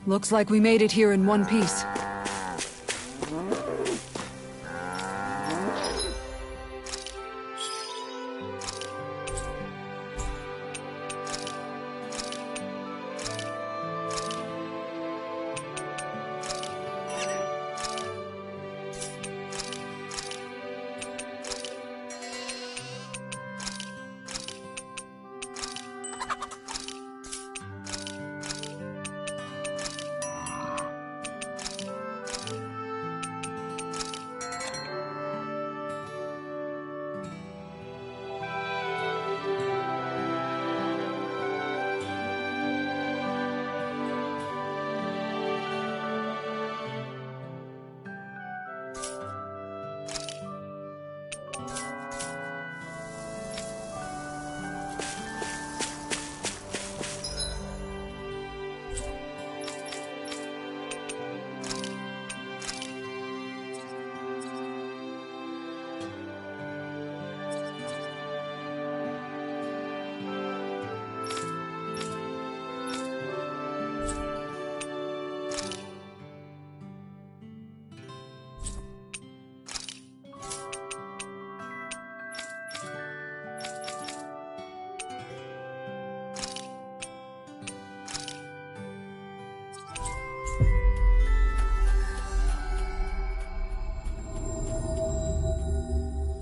Looks like we made it here in one piece.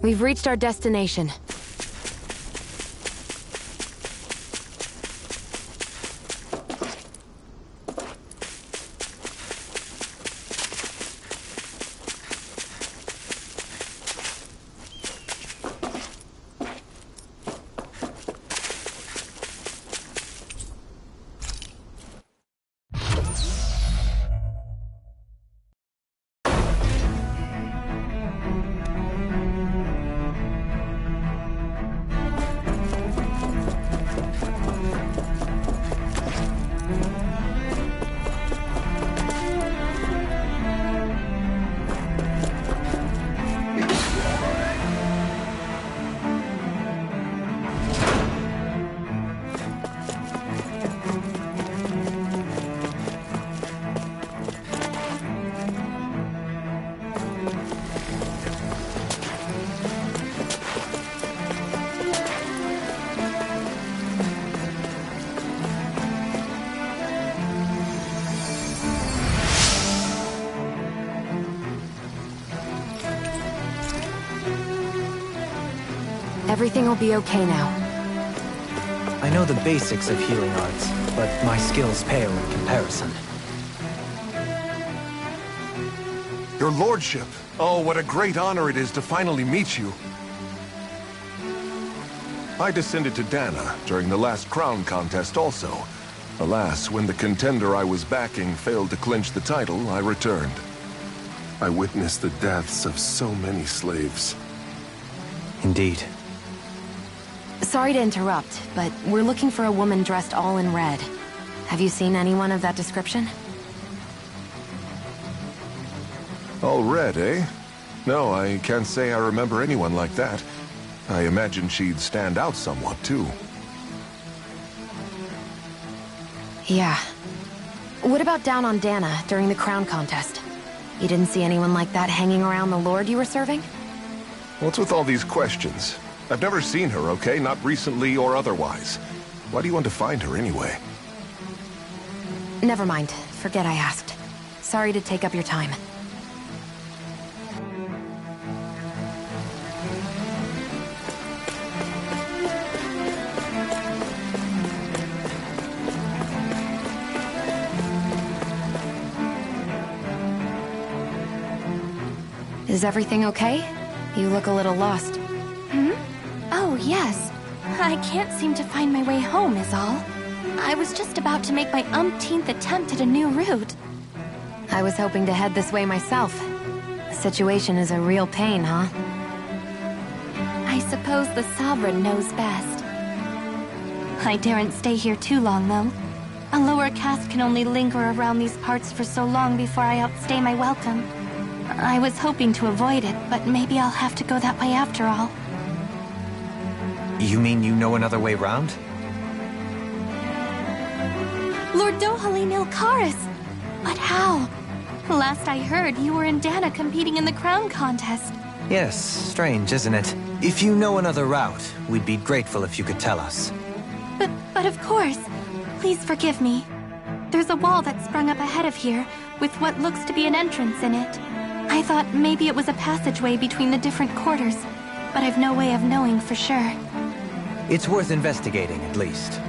We've reached our destination. Everything will be okay now. I know the basics of healing arts, but my skills pale in comparison. Your lordship! Oh, what a great honor it is to finally meet you. I descended to Dana during the last crown contest also. Alas, when the contender I was backing failed to clinch the title, I returned. I witnessed the deaths of so many slaves. Indeed. Sorry to interrupt, but we're looking for a woman dressed all in red. Have you seen anyone of that description? All red, eh? No, I can't say I remember anyone like that. I imagine she'd stand out somewhat, too. Yeah. What about down on Dana during the crown contest? You didn't see anyone like that hanging around the lord you were serving? What's with all these questions? I've never seen her, okay? Not recently or otherwise. Why do you want to find her anyway? Never mind. Forget I asked. Sorry to take up your time. Is everything okay? You look a little lost. Oh, yes. I can't seem to find my way home, is all. I was just about to make my umpteenth attempt at a new route. I was hoping to head this way myself. The situation is a real pain, huh? I suppose the Sovereign knows best. I daren't stay here too long, though. A lower caste can only linger around these parts for so long before I outstay my welcome. I was hoping to avoid it, but maybe I'll have to go that way after all. You mean you know another way round? Lord Dohalim Ilkaris! But how? Last I heard, you were in Dana competing in the crown contest. Yes, strange, isn't it? If you know another route, we'd be grateful if you could tell us. But of course. Please forgive me. There's a wall that sprung up ahead of here, with what looks to be an entrance in it. I thought maybe it was a passageway between the different quarters, but I've no way of knowing for sure. It's worth investigating, at least.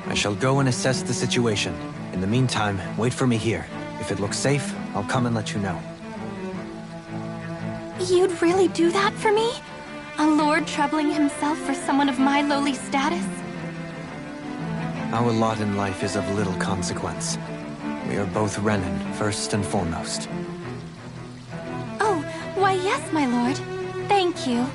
I shall go and assess the situation. In the meantime, wait for me here. If it looks safe, I'll come and let you know. You'd really do that for me? A lord troubling himself for someone of my lowly status? Our lot in life is of little consequence. We are both Renan, first and foremost. Oh, why yes, my lord. Thank you.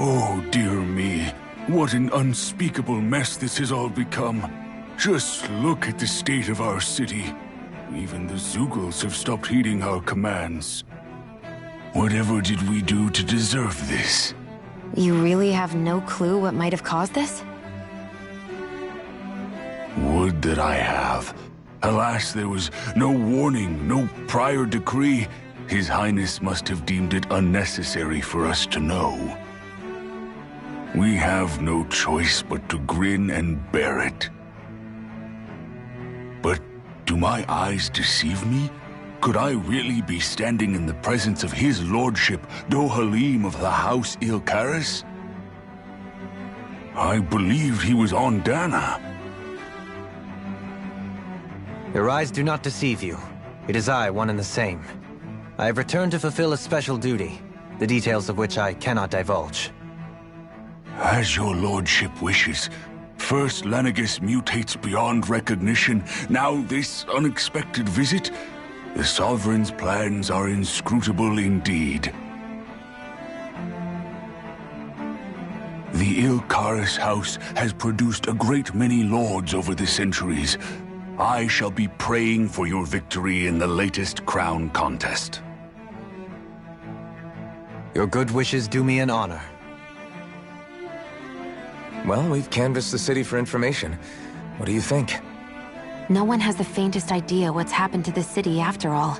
Oh, dear me. What an unspeakable mess this has all become. Just look at the state of our city. Even the Zeugles have stopped heeding our commands. Whatever did we do to deserve this? You really have no clue what might have caused this? Would that I have. Alas, there was no warning, no prior decree. His Highness must have deemed it unnecessary for us to know. We have no choice but to grin and bear it. But do my eyes deceive me? Could I really be standing in the presence of his lordship, Dohalim of the House Ilkaris? I believed he was on Dana. Your eyes do not deceive you. It is I, one and the same. I have returned to fulfill a special duty, the details of which I cannot divulge. As your lordship wishes. First Lenegis mutates beyond recognition, now this unexpected visit. The Sovereign's plans are inscrutable indeed. The Ilkaris house has produced a great many lords over the centuries. I shall be praying for your victory in the latest crown contest. Your good wishes do me an honor. Well, we've canvassed the city for information. What do you think? No one has the faintest idea what's happened to the city after all.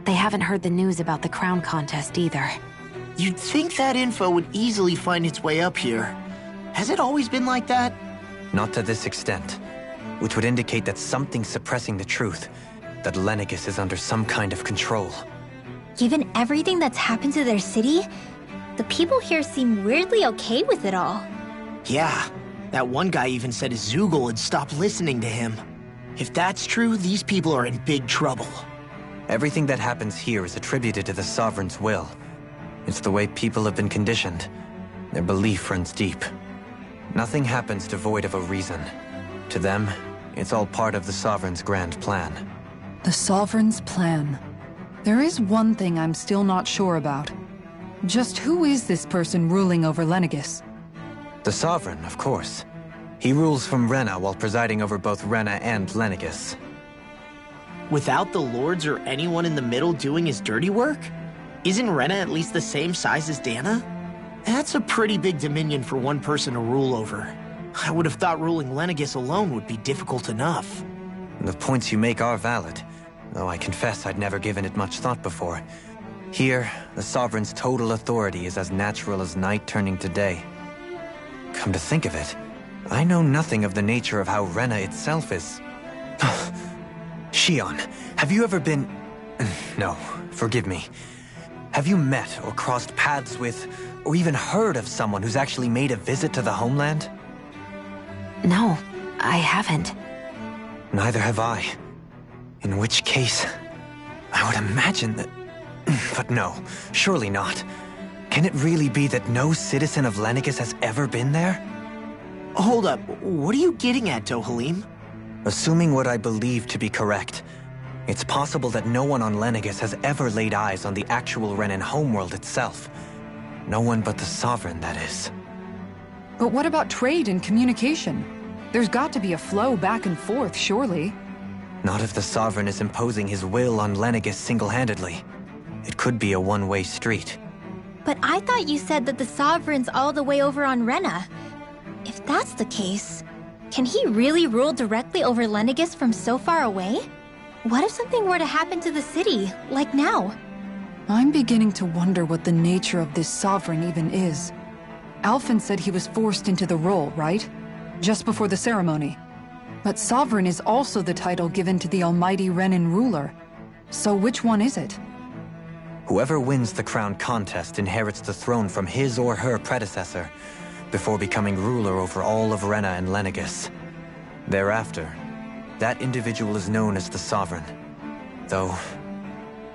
They haven't heard the news about the crown contest either. You'd think that info would easily find its way up here. Has it always been like that? Not to this extent, which would indicate that something's suppressing the truth, that Lenegis is under some kind of control. Given everything that's happened to their city, the people here seem weirdly okay with it all. Yeah, that one guy even said his Zeugl had stopped listening to him. If that's true, these people are in big trouble. Everything that happens here is attributed to the Sovereign's will. It's the way people have been conditioned. Their belief runs deep. Nothing happens devoid of a reason. To them, it's all part of the Sovereign's grand plan. The Sovereign's plan. There is one thing I'm still not sure about. Just who is this person ruling over Lenegis? The Sovereign, of course. He rules from Rena while presiding over both Rena and Lenegis. Without the lords or anyone in the middle doing his dirty work? Isn't Rena at least the same size as Dana? That's a pretty big dominion for one person to rule over. I would have thought ruling Lenegis alone would be difficult enough. The points you make are valid, though I confess I'd never given it much thought before. Here, the Sovereign's total authority is as natural as night turning to day. Come to think of it, I know nothing of the nature of how Rena itself is. Shion, have you ever been... No, forgive me. Have you met or crossed paths with, or even heard of someone who's actually made a visit to the homeland? No, I haven't. Neither have I. In which case, I would imagine that... But no, surely not. Can it really be that no citizen of Lenegis has ever been there? Hold up, what are you getting at, Dohalim? Assuming what I believe to be correct, it's possible that no one on Lenegis has ever laid eyes on the actual Renan homeworld itself. No one but the Sovereign, that is. But what about trade and communication? There's got to be a flow back and forth, surely. Not if the Sovereign is imposing his will on Lenegis single-handedly. It could be a one-way street. But I thought you said that the Sovereign's all the way over on Rena. If that's the case, can he really rule directly over Lenegis from so far away? What if something were to happen to the city, like now? I'm beginning to wonder what the nature of this Sovereign even is. Alphen said he was forced into the role, right? Just before the ceremony. But Sovereign is also the title given to the almighty Renan ruler. So which one is it? Whoever wins the crown contest inherits the throne from his or her predecessor, before becoming ruler over all of Rena and Lenegis. Thereafter, that individual is known as the Sovereign. Though,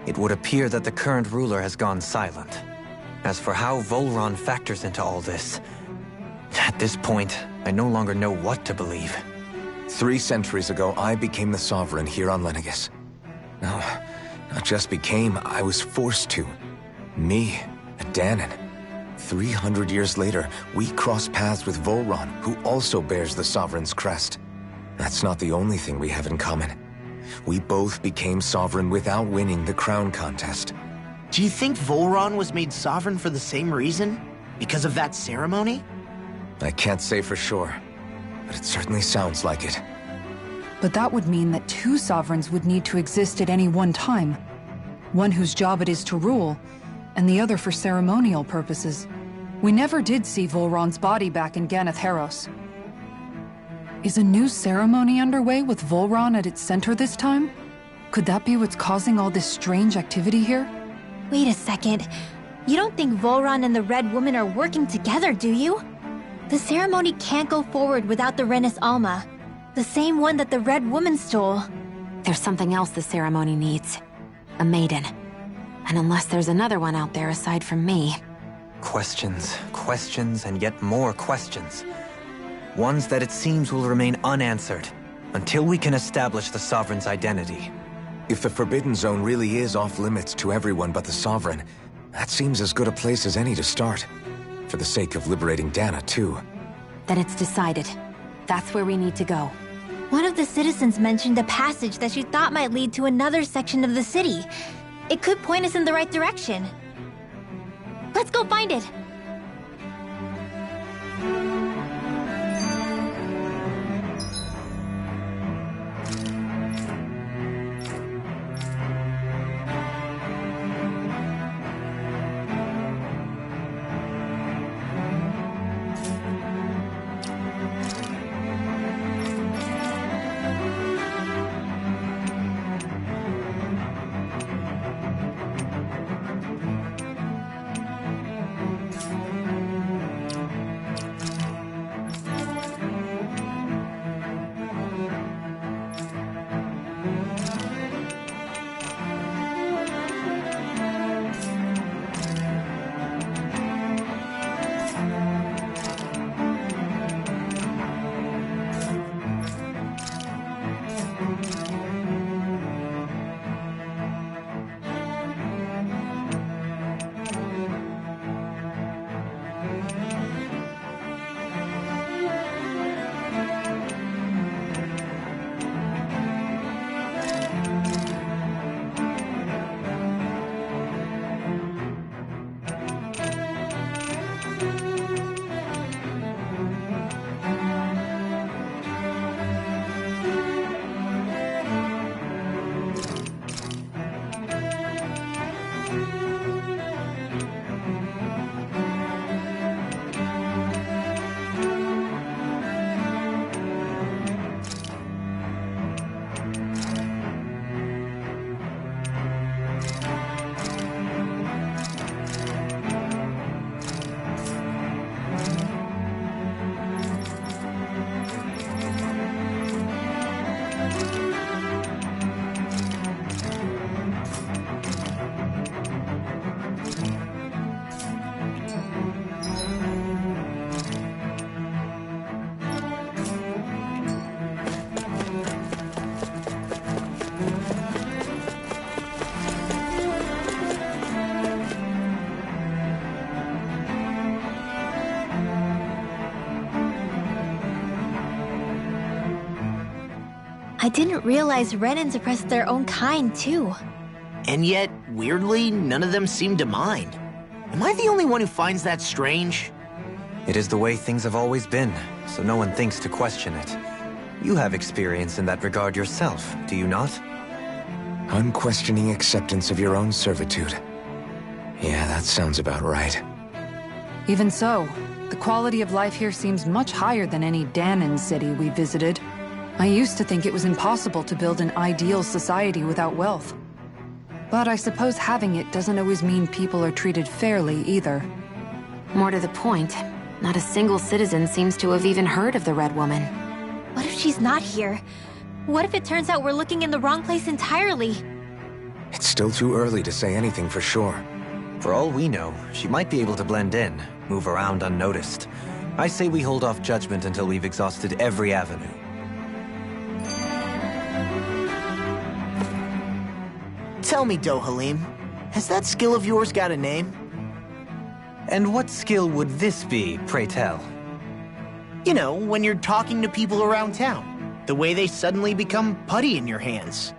it would appear that the current ruler has gone silent. As for how Volron factors into all this, at this point, I no longer know what to believe. 3 centuries ago, I became the Sovereign here on Lenegis. No, not just became, I was forced to. Me, a Danon. 300 years later, we cross paths with Volron, who also bears the Sovereign's crest. That's not the only thing we have in common. We both became Sovereign without winning the crown contest. Do you think Volron was made Sovereign for the same reason? Because of that ceremony? I can't say for sure, but it certainly sounds like it. But that would mean that 2 Sovereigns would need to exist at any one time. One whose job it is to rule, and the other for ceremonial purposes. We never did see Volron's body back in Ganath Haros. Is a new ceremony underway with Volron at its center this time? Could that be what's causing all this strange activity here? Wait a second. You don't think Volron and the Red Woman are working together, do you? The ceremony can't go forward without the Renis Alma. The same one that the Red Woman stole. There's something else the ceremony needs. A maiden. And unless there's another one out there aside from me... Questions, questions, and yet more questions. Ones that it seems will remain unanswered, until we can establish the Sovereign's identity. If the Forbidden Zone really is off-limits to everyone but the Sovereign, that seems as good a place as any to start. For the sake of liberating Dana, too. Then it's decided. That's where we need to go. One of the citizens mentioned a passage that she thought might lead to another section of the city. It could point us in the right direction. Let's go find it! I didn't realize Renans oppressed their own kind, too. And yet, weirdly, none of them seem to mind. Am I the only one who finds that strange? It is the way things have always been, so no one thinks to question it. You have experience in that regard yourself, do you not? Unquestioning acceptance of your own servitude. Yeah, that sounds about right. Even so, the quality of life here seems much higher than any Danon city we visited. I used to think it was impossible to build an ideal society without wealth. But I suppose having it doesn't always mean people are treated fairly either. More to the point, not a single citizen seems to have even heard of the Red Woman. What if she's not here? What if it turns out we're looking in the wrong place entirely? It's still too early to say anything for sure. For all we know, she might be able to blend in, move around unnoticed. I say we hold off judgment until we've exhausted every avenue. Tell me, Dohalim, has that skill of yours got a name? And what skill would this be, pray tell? You know, when you're talking to people around town. The way they suddenly become putty in your hands.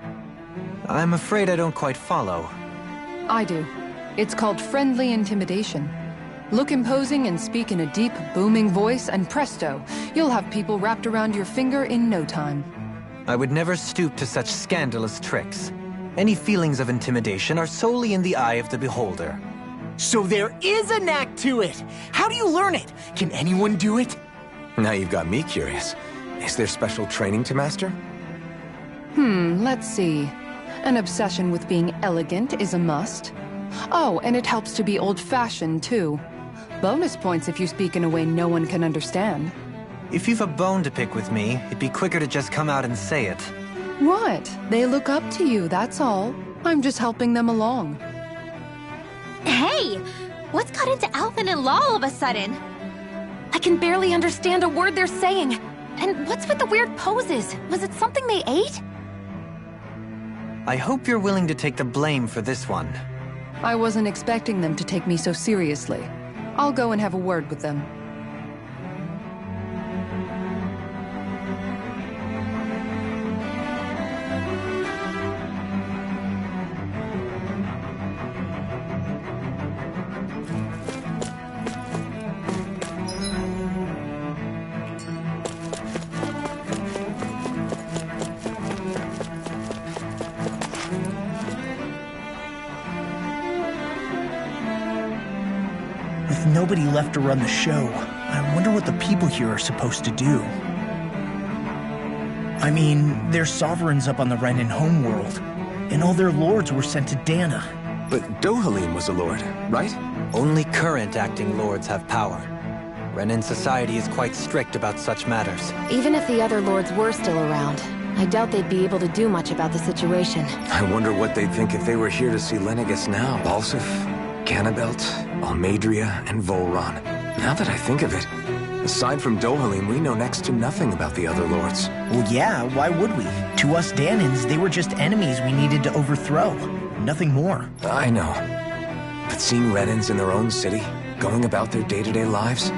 I'm afraid I don't quite follow. I do. It's called friendly intimidation. Look imposing and speak in a deep, booming voice, and presto, you'll have people wrapped around your finger in no time. I would never stoop to such scandalous tricks. Any feelings of intimidation are solely in the eye of the beholder. So there is a knack to it! How do you learn it? Can anyone do it? Now you've got me curious. Is there special training to master? Let's see. An obsession with being elegant is a must. Oh, and it helps to be old-fashioned, too. Bonus points if you speak in a way no one can understand. If you've a bone to pick with me, it'd be quicker to just come out and say it. What? They look up to you, that's all. I'm just helping them along. Hey! What's got into Alvin and Law all of a sudden? I can barely understand a word they're saying. And what's with the weird poses? Was it something they ate? I hope you're willing to take the blame for this one. I wasn't expecting them to take me so seriously. I'll go and have a word with them. With nobody left to run the show, I wonder what the people here are supposed to do. I mean, their sovereigns up on the Renan homeworld, and all their lords were sent to Dana. But Dohalim was a lord, right? Only current acting lords have power. Renan society is quite strict about such matters. Even if the other lords were still around, I doubt they'd be able to do much about the situation. I wonder what they'd think if they were here to see Lenegis now. Balsif, Canabelt, Almadria, and Volron. Now that I think of it, aside from Dohalim, we know next to nothing about the other lords. Well, yeah, why would we? To us Danans, they were just enemies we needed to overthrow. Nothing more. I know. But seeing Renans in their own city, going about their day-to-day lives,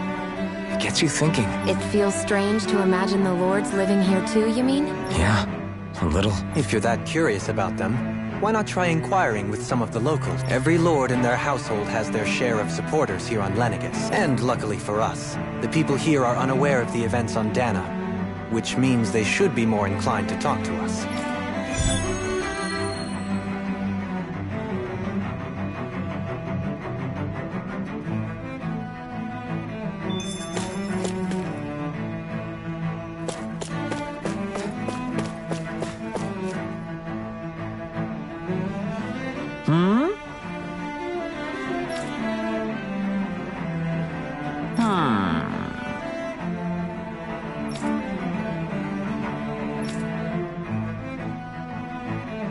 it gets you thinking. It feels strange to imagine the lords living here too, you mean? Yeah, a little. If you're that curious about them, why not try inquiring with some of the locals? Every lord in their household has their share of supporters here on Lenegis. And luckily for us, the people here are unaware of the events on Dana, which means they should be more inclined to talk to us.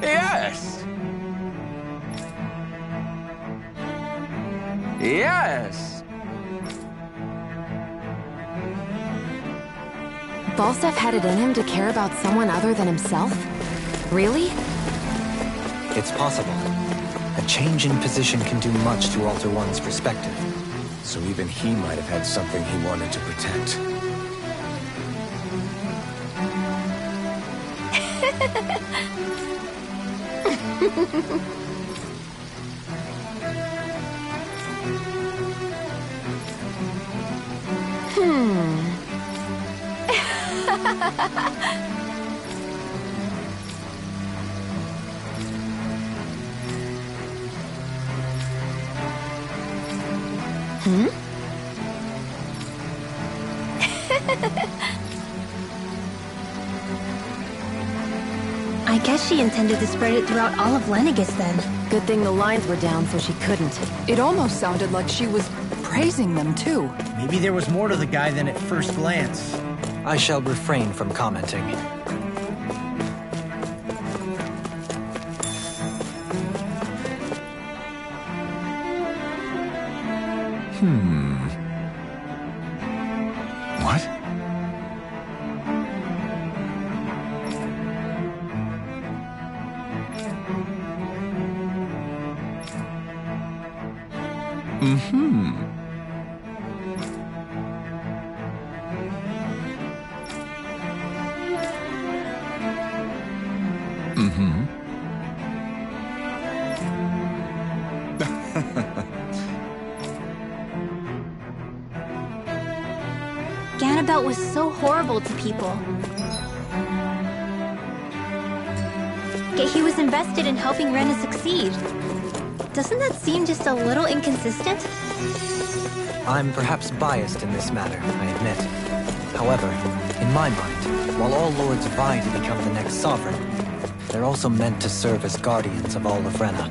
Yes! Yes! Balsef had it in him to care about someone other than himself? Really? It's possible. A change in position can do much to alter one's perspective. So even he might have had something he wanted to protect. I guess she intended to spread it throughout all of Lenegis then. Good thing the lines were down so she couldn't. It almost sounded like she was praising them, too. Maybe there was more to the guy than at first glance. I shall refrain from commenting. What? Ganabelt was so horrible to people. Yet he was invested in helping Rena succeed. Doesn't that seem just a little inconsistent? I'm perhaps biased in this matter, I admit. However, in my mind, while all lords vie to become the next sovereign, they're also meant to serve as guardians of all of Rena.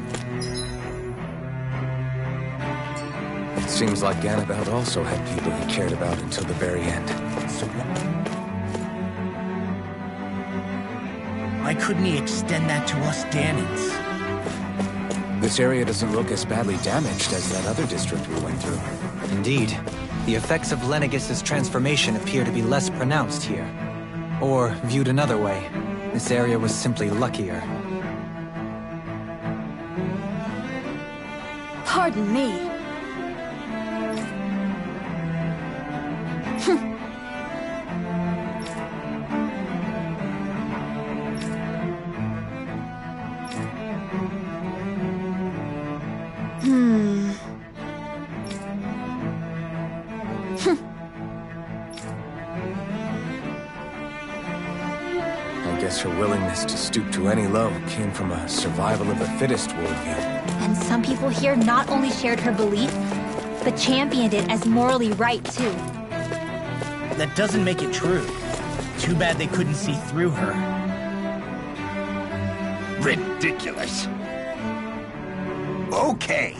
It seems like Ganabelt also had people he cared about until the very end. So why couldn't he extend that to us Danans? This area doesn't look as badly damaged as that other district we went through. Indeed, the effects of Lenegis' transformation appear to be less pronounced here. Or, viewed another way, this area was simply luckier. Pardon me. I guess her willingness to stoop to any low came from a survival of the fittest worldview. And some people here not only shared her belief, but championed it as morally right too. That doesn't make it true. Too bad they couldn't see through her. Ridiculous. Okay.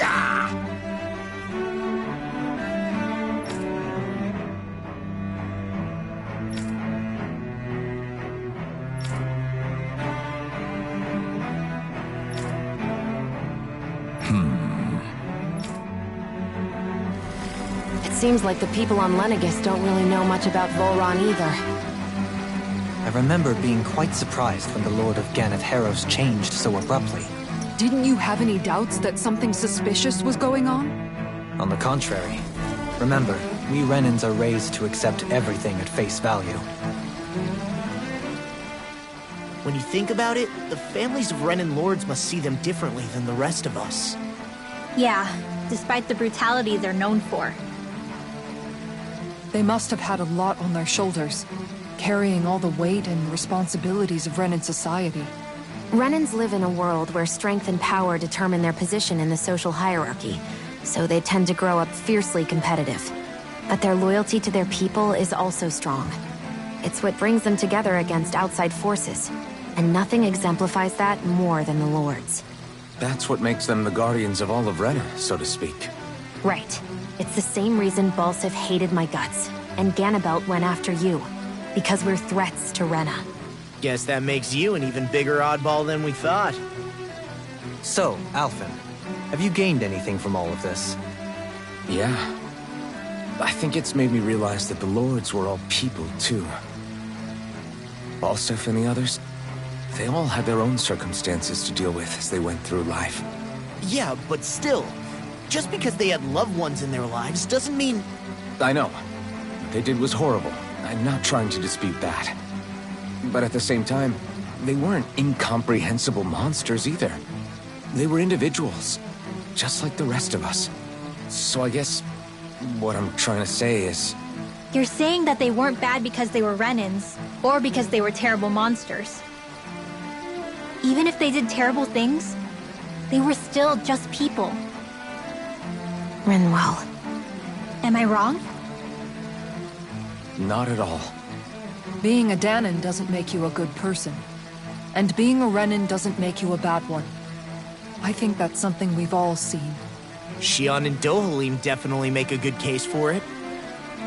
Ah! It seems like the people on Lenegis don't really know much about Volron either. I remember being quite surprised when the Lord of Ganath Harros changed so abruptly. Didn't you have any doubts that something suspicious was going on? On the contrary. Remember, we Renans are raised to accept everything at face value. When you think about it, the families of Renan lords must see them differently than the rest of us. Yeah, despite the brutality they're known for. They must have had a lot on their shoulders, carrying all the weight and responsibilities of Renan society. Renans live in a world where strength and power determine their position in the social hierarchy, so they tend to grow up fiercely competitive. But their loyalty to their people is also strong. It's what brings them together against outside forces, and nothing exemplifies that more than the Lords. That's what makes them the guardians of all of Rena, so to speak. Right. It's the same reason Balsif hated my guts, and Ganabelt went after you. Because we're threats to Rena. Guess that makes you an even bigger oddball than we thought. So, Alphen, have you gained anything from all of this? Yeah. I think it's made me realize that the Lords were all people, too. Balsif and the others, they all had their own circumstances to deal with as they went through life. Yeah, but still, just because they had loved ones in their lives doesn't mean... I know. What they did was horrible. I'm not trying to dispute that. But at the same time, they weren't incomprehensible monsters either. They were individuals, just like the rest of us. So I guess what I'm trying to say is... You're saying that they weren't bad because they were Renans, or because they were terrible monsters. Even if they did terrible things, they were still just people. Rinwell. Am I wrong? Not at all. Being a Danon doesn't make you a good person. And being a Renan doesn't make you a bad one. I think that's something we've all seen. Xion and Dohalim definitely make a good case for it.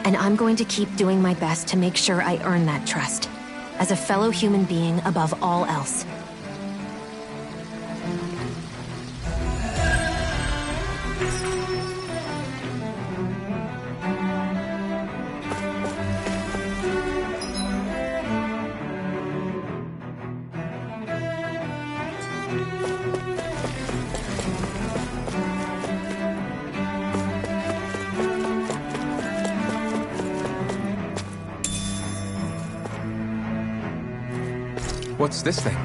And I'm going to keep doing my best to make sure I earn that trust. As a fellow human being above all else. What's this thing?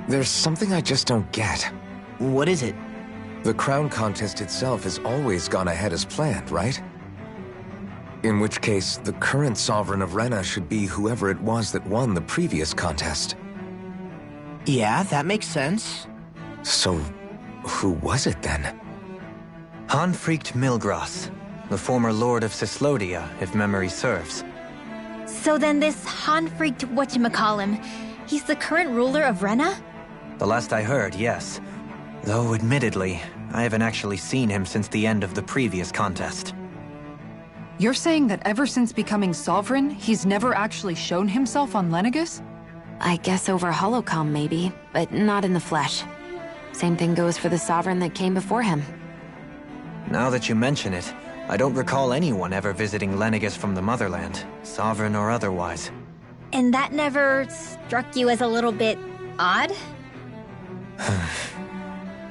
There's something I just don't get. What is it? The crown contest itself has always gone ahead as planned, right? In which case, the current sovereign of Rena should be whoever it was that won the previous contest. Yeah, that makes sense. So, who was it then? Hanfried Milgras, the former lord of Cislodia, if memory serves. So then this Hanfried whatchamacallem, he's the current ruler of Rena? The last I heard, yes. Though, admittedly, I haven't actually seen him since the end of the previous contest. You're saying that ever since becoming sovereign, he's never actually shown himself on Lenegis? I guess over holocom maybe, but not in the flesh. Same thing goes for the sovereign that came before him. Now that you mention it, I don't recall anyone ever visiting Lenegis from the motherland, sovereign or otherwise. And that never struck you as a little bit odd?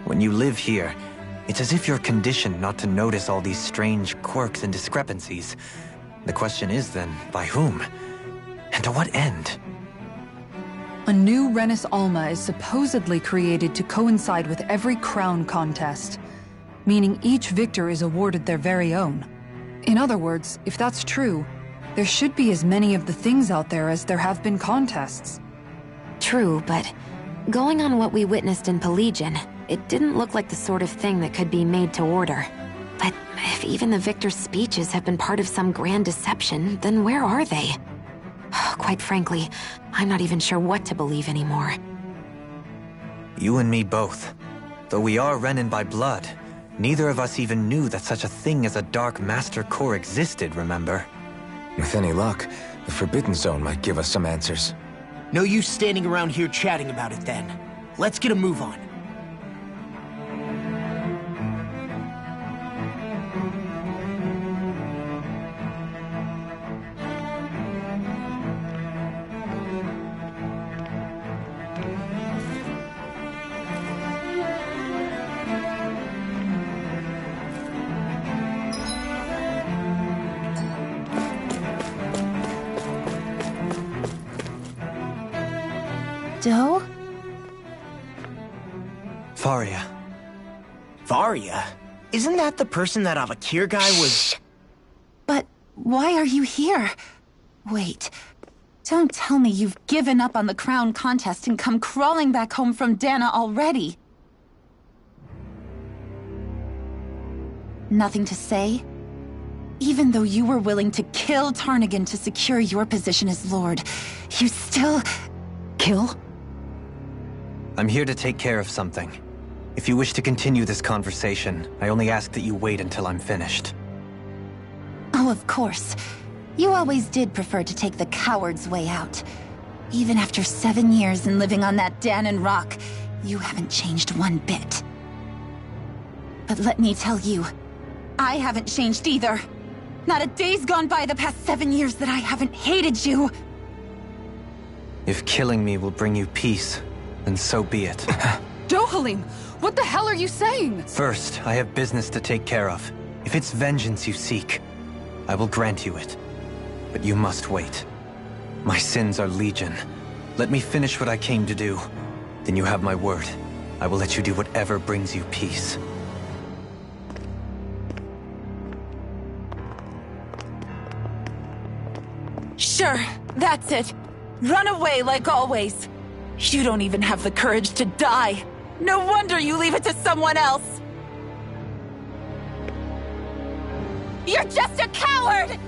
When you live here, it's as if you're conditioned not to notice all these strange quirks and discrepancies. The question is then, by whom? And to what end? A new Renis Alma is supposedly created to coincide with every crown contest, meaning each victor is awarded their very own. In other words, if that's true, there should be as many of the things out there as there have been contests. True, but going on what we witnessed in Pelagian, it didn't look like the sort of thing that could be made to order. But if even the victor's speeches have been part of some grand deception, then where are they? Quite frankly, I'm not even sure what to believe anymore. You and me both. Though we are Renan by blood, neither of us even knew that such a thing as a Dark Master Core existed, remember? With any luck, the Forbidden Zone might give us some answers. No use standing around here chatting about it then. Let's get a move on. Doe? Faria. Varia? Isn't that the person that Avakir guy was... But why are you here? Wait. Don't tell me you've given up on the crown contest and come crawling back home from Dana already. Nothing to say? Even though you were willing to kill Tarnigan to secure your position as Lord, you still... Kill? I'm here to take care of something. If you wish to continue this conversation, I only ask that you wait until I'm finished. Oh, of course. You always did prefer to take the coward's way out. Even after 7 years and living on that Danon rock, you haven't changed one bit. But let me tell you, I haven't changed either. Not a day's gone by the past 7 years that I haven't hated you. If killing me will bring you peace, then so be it. Dohalim, what the hell are you saying? First, I have business to take care of. If it's vengeance you seek, I will grant you it. But you must wait. My sins are legion. Let me finish what I came to do. Then you have my word. I will let you do whatever brings you peace. Sure, that's it. Run away like always. You don't even have the courage to die. No wonder you leave it to someone else. You're just a coward!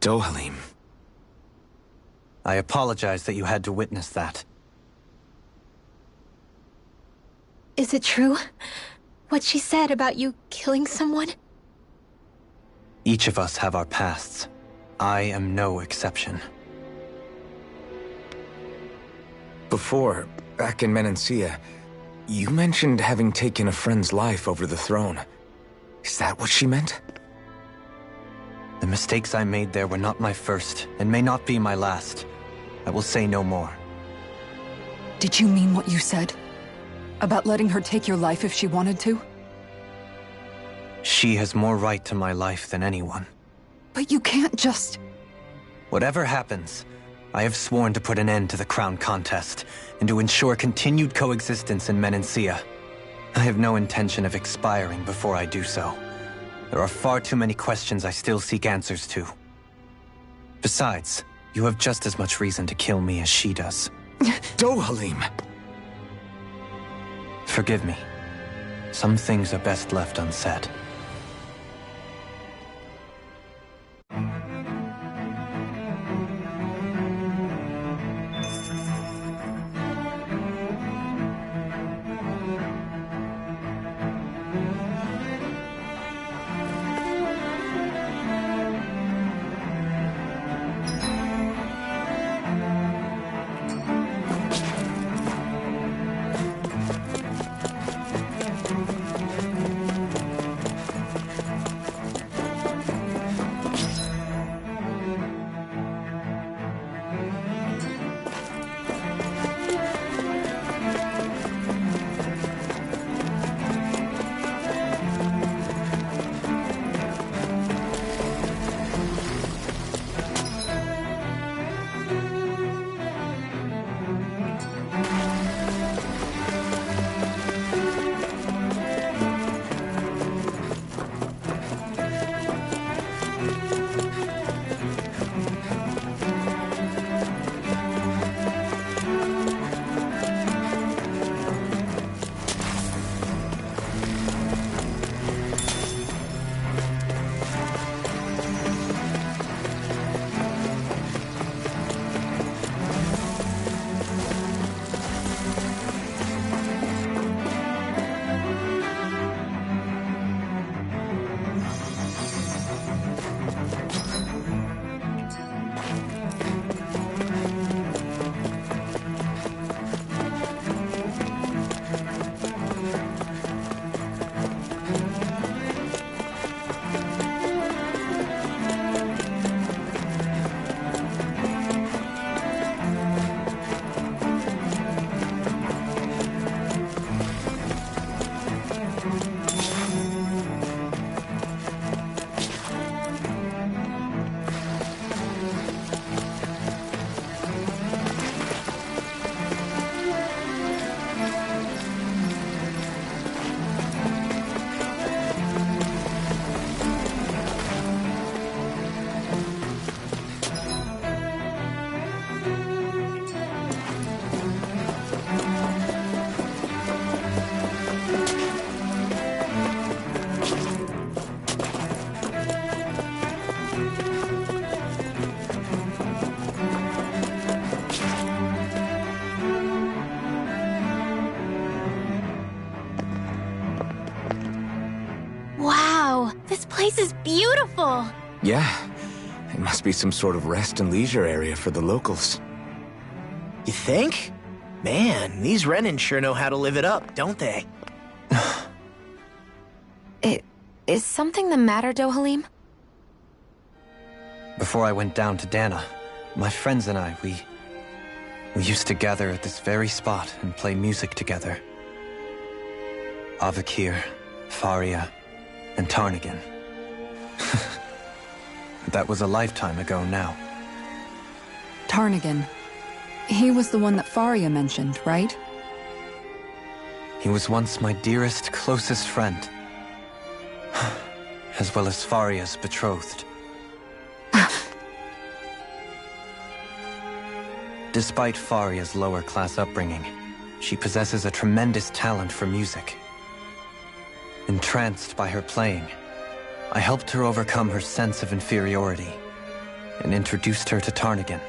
Dohalim. I apologize that you had to witness that. Is it true? What she said about you killing someone? Each of us have our pasts. I am no exception. Before, back in Menancia, you mentioned having taken a friend's life over the throne. Is that what she meant? The mistakes I made there were not my first, and may not be my last. I will say no more. Did you mean what you said? About letting her take your life if she wanted to? She has more right to my life than anyone. But you can't just... Whatever happens, I have sworn to put an end to the crown contest, and to ensure continued coexistence in Menancia. I have no intention of expiring before I do so. There are far too many questions I still seek answers to. Besides, you have just as much reason to kill me as she does. Dohalim! Forgive me. Some things are best left unsaid. place is beautiful! Yeah, it must be some sort of rest and leisure area for the locals. You think? Man, these Renan sure know how to live it up, don't they? Is something the matter, Dohalim? Before I went down to Dana, my friends and I, we used to gather at this very spot and play music together. Avakir, Faria, and Tarnigan. That was a lifetime ago now. Tarnigan. He was the one that Faria mentioned, right? He was once my dearest, closest friend. As well as Faria's betrothed. Despite Faria's lower-class upbringing, she possesses a tremendous talent for music. Entranced by her playing, I helped her overcome her sense of inferiority and introduced her to Tarnigan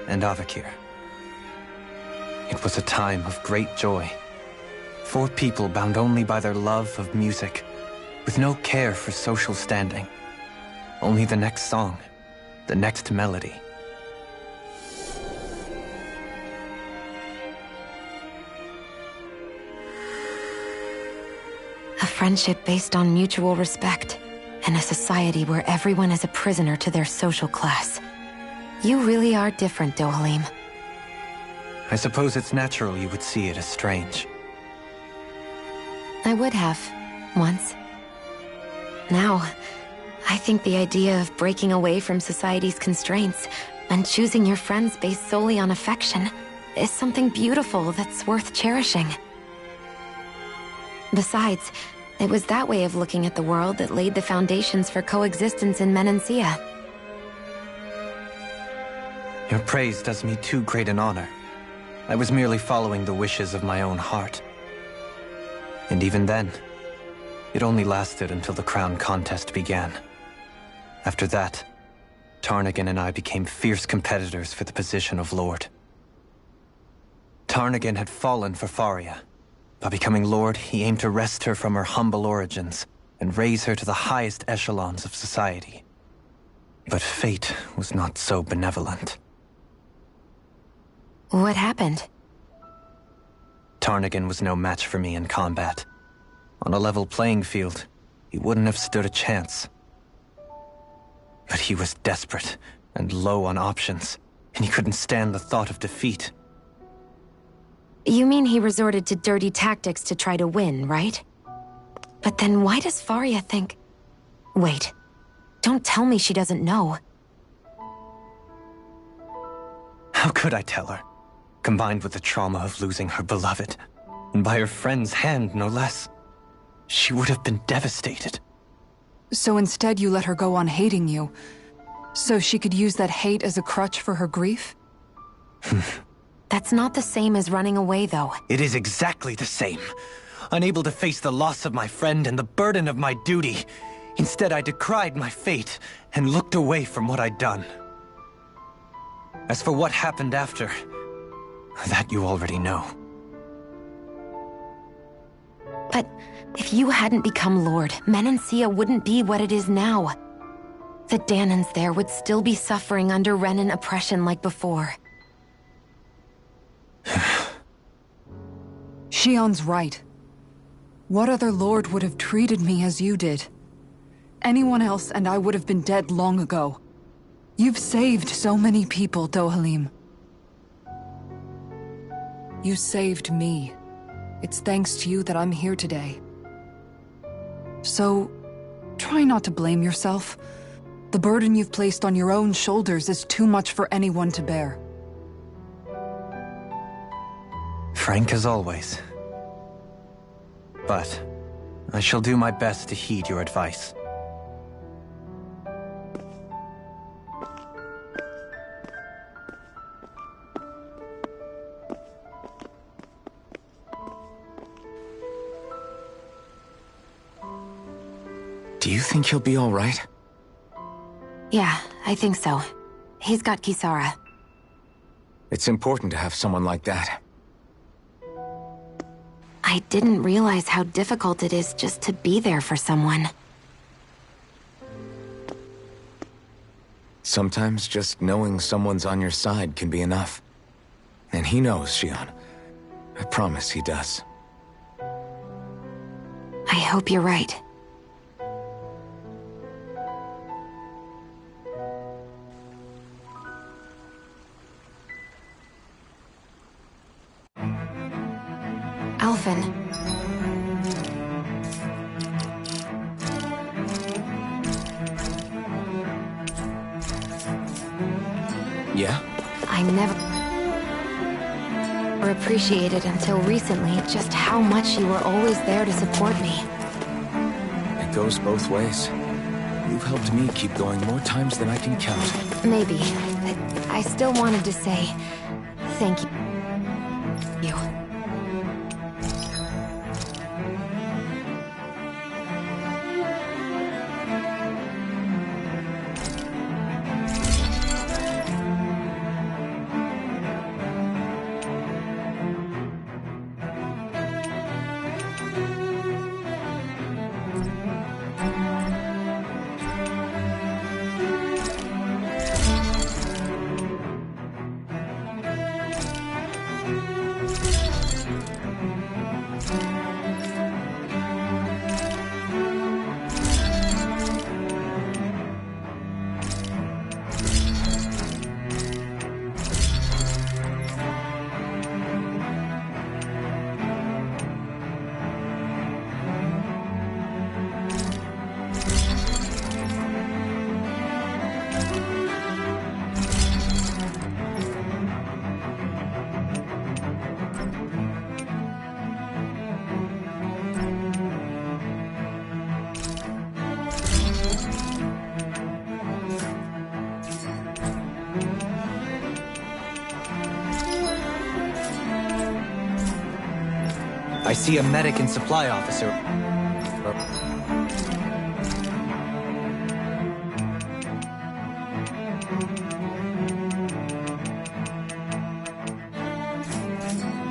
and Avakir. It was a time of great joy. 4 people bound only by their love of music, with no care for social standing. Only the next song, the next melody. A friendship based on mutual respect, and a society where everyone is a prisoner to their social class. You really are different, Dohalim. I suppose it's natural you would see it as strange. I would have, once. Now, I think the idea of breaking away from society's constraints and choosing your friends based solely on affection is something beautiful that's worth cherishing. Besides, it was that way of looking at the world that laid the foundations for coexistence in Menancia. Your praise does me too great an honor. I was merely following the wishes of my own heart. And even then, it only lasted until the crown contest began. After that, Tarnigan and I became fierce competitors for the position of Lord. Tarnigan had fallen for Faria. By becoming Lord, he aimed to wrest her from her humble origins and raise her to the highest echelons of society. But fate was not so benevolent. What happened? Tarnigan was no match for me in combat. On a level playing field, he wouldn't have stood a chance. But he was desperate and low on options, and he couldn't stand the thought of defeat. You mean he resorted to dirty tactics to try to win, right? But then why does Faria think... Wait, don't tell me she doesn't know. How could I tell her? Combined with the trauma of losing her beloved, and by her friend's hand, no less. She would have been devastated. So instead you let her go on hating you, so she could use that hate as a crutch for her grief? That's not the same as running away, though. It is exactly the same. Unable to face the loss of my friend and the burden of my duty, instead I decried my fate and looked away from what I'd done. As for what happened after, that you already know. But if you hadn't become Lord, Menancia wouldn't be what it is now. The Danans there would still be suffering under Renan oppression like before. Shion's right. What other lord would have treated me as you did? Anyone else and I would have been dead long ago. You've saved so many people, Dohalim. You saved me. It's thanks to you that I'm here today. So, try not to blame yourself. The burden you've placed on your own shoulders is too much for anyone to bear. Frank as always. But I shall do my best to heed your advice. Do you think he'll be all right? Yeah, I think so. He's got Kisara. It's important to have someone like that. I didn't realize how difficult it is just to be there for someone. Sometimes just knowing someone's on your side can be enough. And he knows, Xion. I promise he does. I hope you're right. Alphen. Yeah? I never appreciated until recently just how much you were always there to support me. It goes both ways. You've helped me keep going more times than I can count. Maybe, but I still wanted to say thank you. I see a medic and supply officer.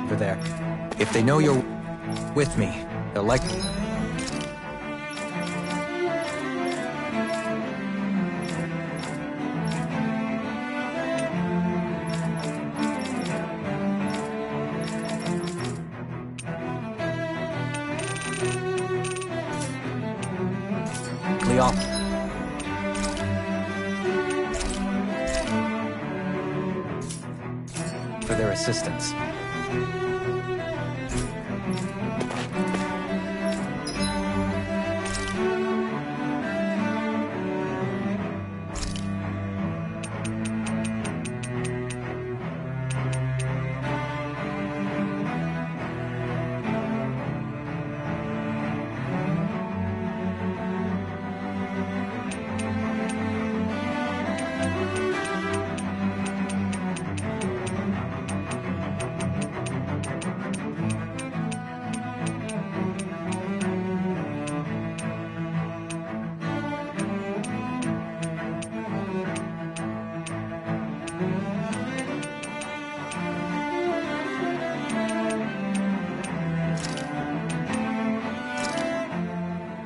Over there. If they know you're with me, they'll like... Off. For their assistance.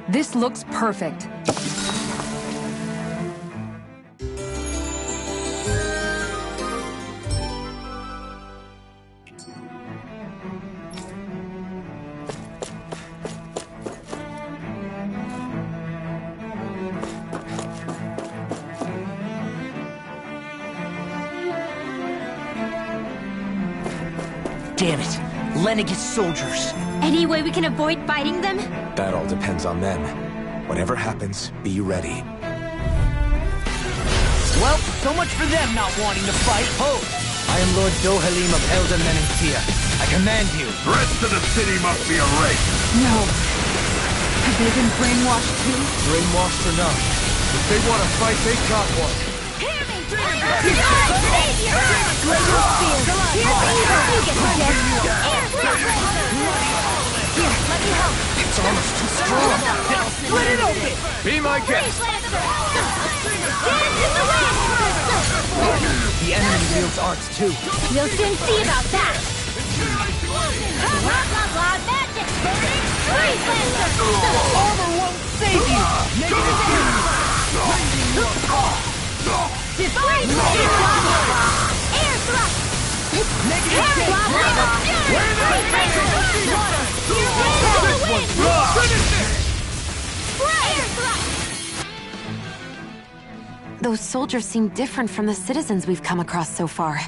This looks perfect. Damn it! Lenegis soldiers! Any way we can avoid fighting them? That all depends on them. Whatever happens, be ready. Well, so much for them not wanting to fight. Ho! I am Lord Dohalim of Elda Menentia. I command you. The rest of the city must be erased. No. Have they been brainwashed too? Brainwashed or not, if they want to fight, they got one. Hear me, dreamer! Savior! Let your spears! Here's evil! You get the death! Here, let me help! It's almost too strong. Split it open! Be my guest. Dance in the wind! The enemy wields arts too. We'll soon see about that! Blah, blah, blah, magic! Freeze Lancer! Armor won't save you! Negative 2! Divine Air thrust! Negative Those soldiers seem different from the citizens we've come across so far.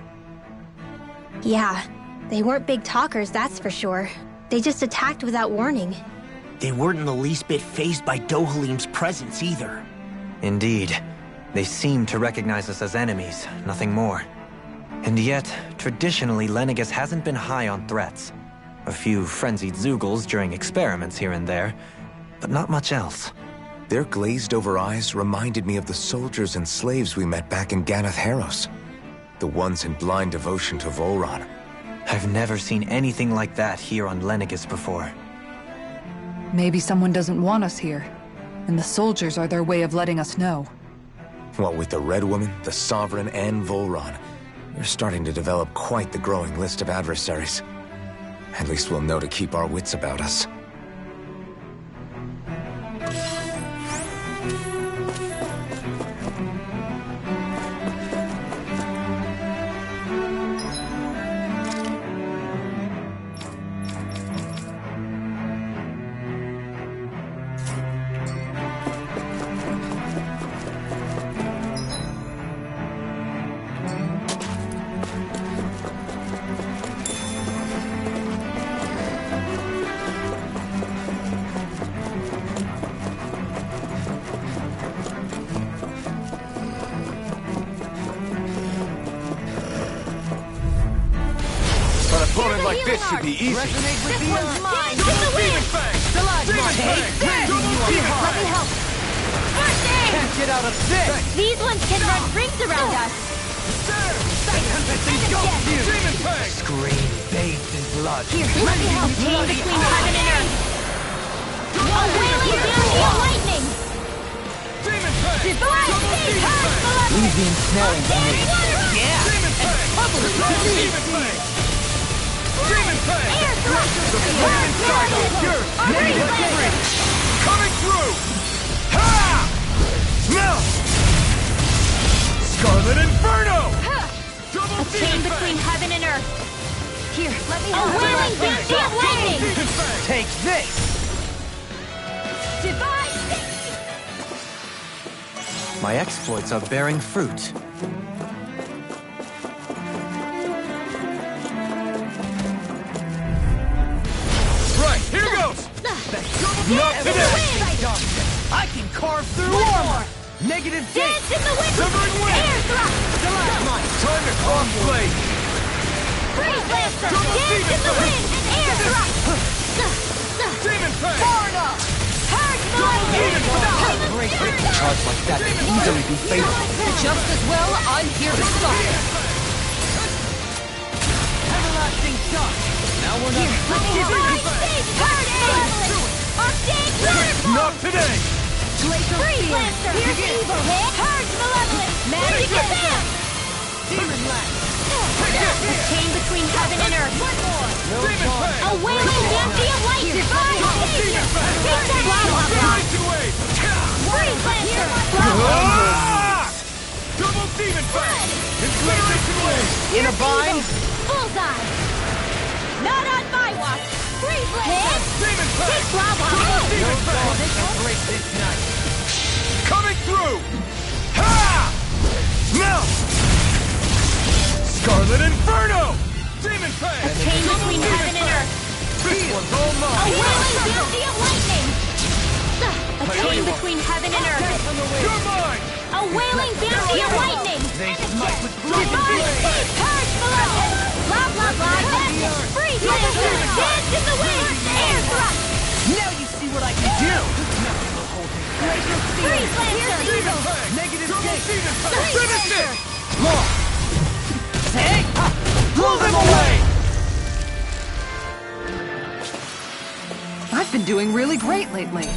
Yeah, they weren't big talkers, that's for sure. They just attacked without warning. They weren't in the least bit fazed by Dohalim's presence either. Indeed. They seem to recognize us as enemies, nothing more. And yet, traditionally, Lenegis hasn't been high on threats. A few frenzied Zeugles during experiments here and there, but not much else. Their glazed-over eyes reminded me of the soldiers and slaves we met back in Ganath Haros. The ones in blind devotion to Volron. I've never seen anything like that here on Lenegis before. Maybe someone doesn't want us here, and the soldiers are their way of letting us know. What with the Red Woman, the Sovereign, and Volron, we're starting to develop quite the growing list of adversaries. At least we'll know to keep our wits about us. Like this should be easy. This one's mine! Get the win! Let me help! First aid! Can't get out of this! These ones can run rings around us! Scream bathed in blood. Here, let me help! Chain between heaven and earth! A wailing bounty of lightning! Divine stage hurts below! Leave the ensnaring to me. Yeah! Air thrust! Coming through! Ha! Now! Scarlet Inferno! A chain between heaven and earth! Here, let me help! A wailing bounty of lightning! Take this! Divine! My exploits are bearing fruit. Here goes! Not today! I can carve through armor! Negative gate! Dance in the wind! Severing wind! Air thrust! Stalagmite! Time to cross blade! Freeze Lancer! Dance in the wind! Air thrust! Demon Fang! Far enough! Purge the lightning! Great charge like that could easily be fatal. Just as well, I'm here to stop it. Everlasting touch! Now we're not... Not today! Freeze Lancer! Here's evil! Purge Malevolence! Magic Advance! Demon Lance! A chain between heaven and earth! One more! Demon Fang! A wailing bounty of light! Divine Savior! Take that Generation Wave! Freeze Lancer! Double Demon Fang! Generation Wave! In a bind! Bullseye! Not on my watch! Freeze Lancer! Demon Fang! Take lava! Demon Fang! Break this night! Coming through! Ha! Now! Scarlet Inferno! Demon Fang! A chain between heaven and earth! This one's all A mine! wailing bounty of lightning! A chain between heaven and earth! You're mine! A wailing bounty of lightning! They smite with blazing Divine blade! State Purge below! Blah blah blah! Freeze Lancer! Dance in the wind! Air thrust! Now you see what I can do! Freeze Lancer! Negative gate! Finish it! Law! Hey! Blow them away! I've been doing really great lately.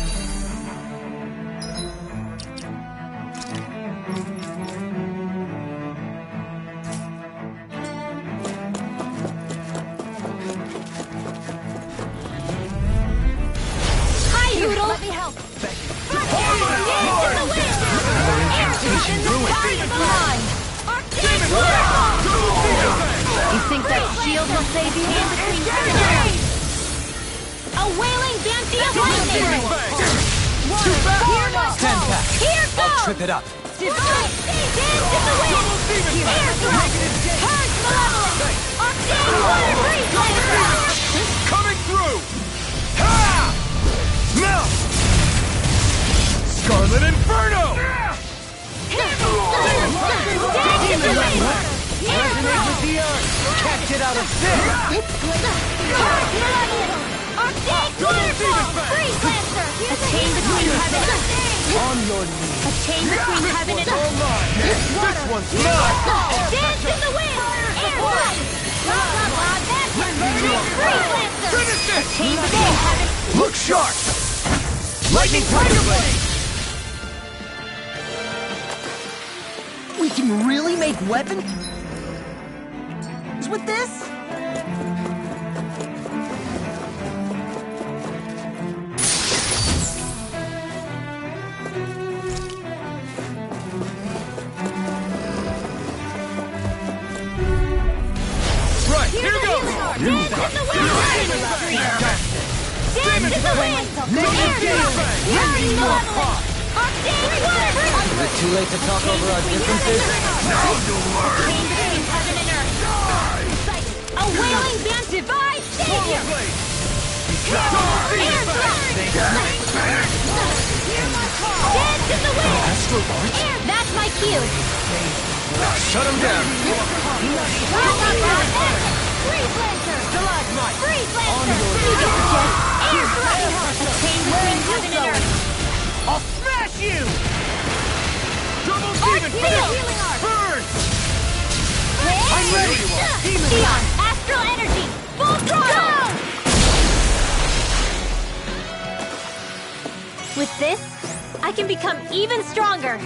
Let me help! Dance in the wind! Air thrust! Time of the line! shield will save you. A wailing banshee of lightning! Stand back. Here I'll goes! trip it up. Divine! Dance in the wind! Air thrust! Purge malevolence! Arcane water breeze laser! Coming through! Ha! Now! Scarlet Inferno! Dance in the wind! Air Resonate with the earth. Catch it out of thin. Purge malevolence! Arcane waterfall! Freeze lancer! A chain between heaven and earth! On your knees. A chain between heaven and earth! This one's mine! Dance in the wind! Air thrust! Blah blah blah! That's a freeze lancer! Finish A it! chain between heaven... Look sharp! Lightning Tiger Blade! We can really make weapons with this? Right, here goes! Dance in the wind! Dance in the wind! Purge malevolence! Arcane water! Is it too late to talk over our differences? Now you learn! Chain between heaven and earth! A wailing band divine savior! Air thrust! Dance in the wind! Astral Arch? Air, that's my cue! Shut him down! Freeze lancer! Freeze lancer! Air thrust! A chain between heaven and earth! I'll smash you! Double Arc demon field! fist! Burn! I'm ready! Eon! Astral energy! Full throttle! With this, I can become even stronger!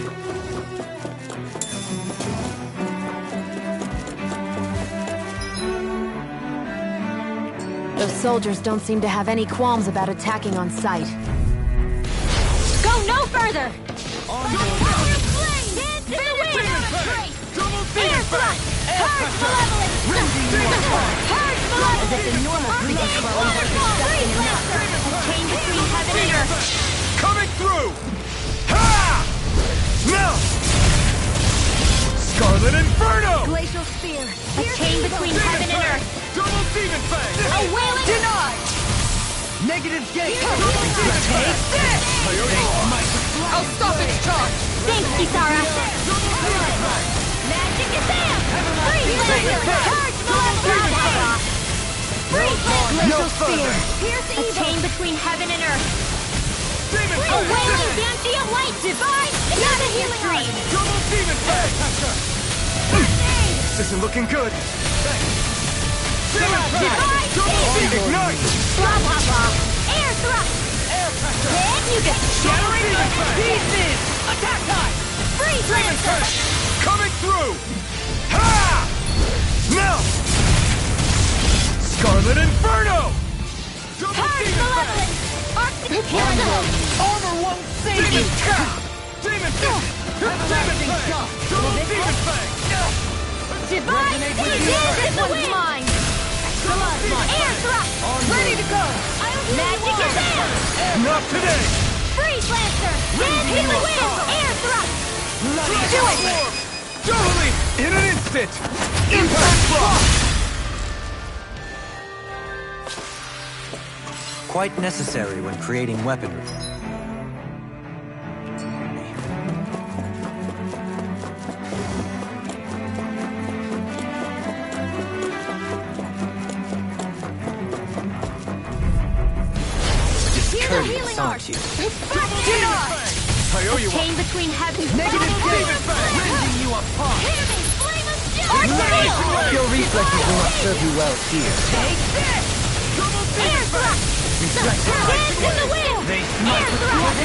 Those soldiers don't seem to have any qualms about attacking on sight. Go no further! Dance in the wind! Air thrust! Purge malevolence! Purge malevolence! As if the normal breathing waterfall! Freeze lancer! A chain between heaven and earth! Coming through! Ha! Now! Scarlet Inferno! Glacial spear! A chain between heaven and earth! Double demon fang! A wailing... Denied! Negative gate! Take this! I'll stop its charge! Thanks, Kisara! Magic Kazam! Freeze laser! Purge malevolence! Freeze laser! No further! Pierce evil! A chain between heaven and earth! A wailing banshee of light! Divine! Another healing stream! Double demon fang! This isn't looking good. Demon fang! Divine! Ignite! Blah blah blah! Air thrust! Then you get Shattering demon fang! pieces! Attack time! Freeze lancer! Coming through! Ha! Now! Scarlet Inferno! Double Purge demon fang! malevolence! Arctic healing! Armor won't save Demon you! fang! Demon fang! Demon fang! Double demon fang! Divine! Dance in the wind! Mine! Air thrust! Ready to go! Magic Kazam! Not today! Freeze lancer! Dance in the wind! Air thrust! Do it! Totally! In an instant! Impact block! Quite necessary when creating weaponry. Discourteous, aren't you? I owe you one. Chain between heaven and Negative gate! Rending you apart! Your reflexes will not serve you well here. Air thrust! Dance in the wind! Air thrust!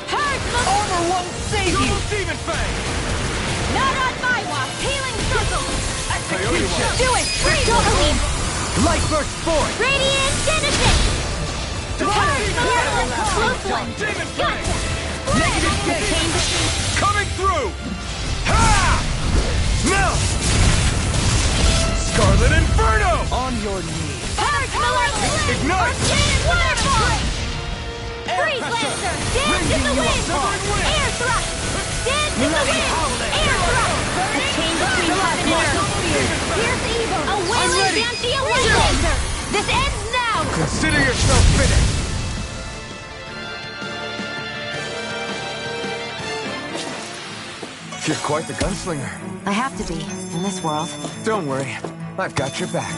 Purge the... Armor won't save you! Double demon fang! Not on my watch! Healing circle! I owe you one. Do it! Freeze! Light burst forth! Radiant Genesis! Close one! Demon fang! Gotcha! Negative gate! Chain between... Coming through! Ha! Now! Scarlet Inferno! On your knees. Ignite! Freeze Lancer! Dance in the wind! Air thrust! Dance in the wind! Air thrust! A chain between heaven and earth! Here's evil! A wailing Banshee of Light Lancer! This ends now! Consider yourself finished! You're quite the gunslinger. I have to be, in this world. Don't worry, I've got your back.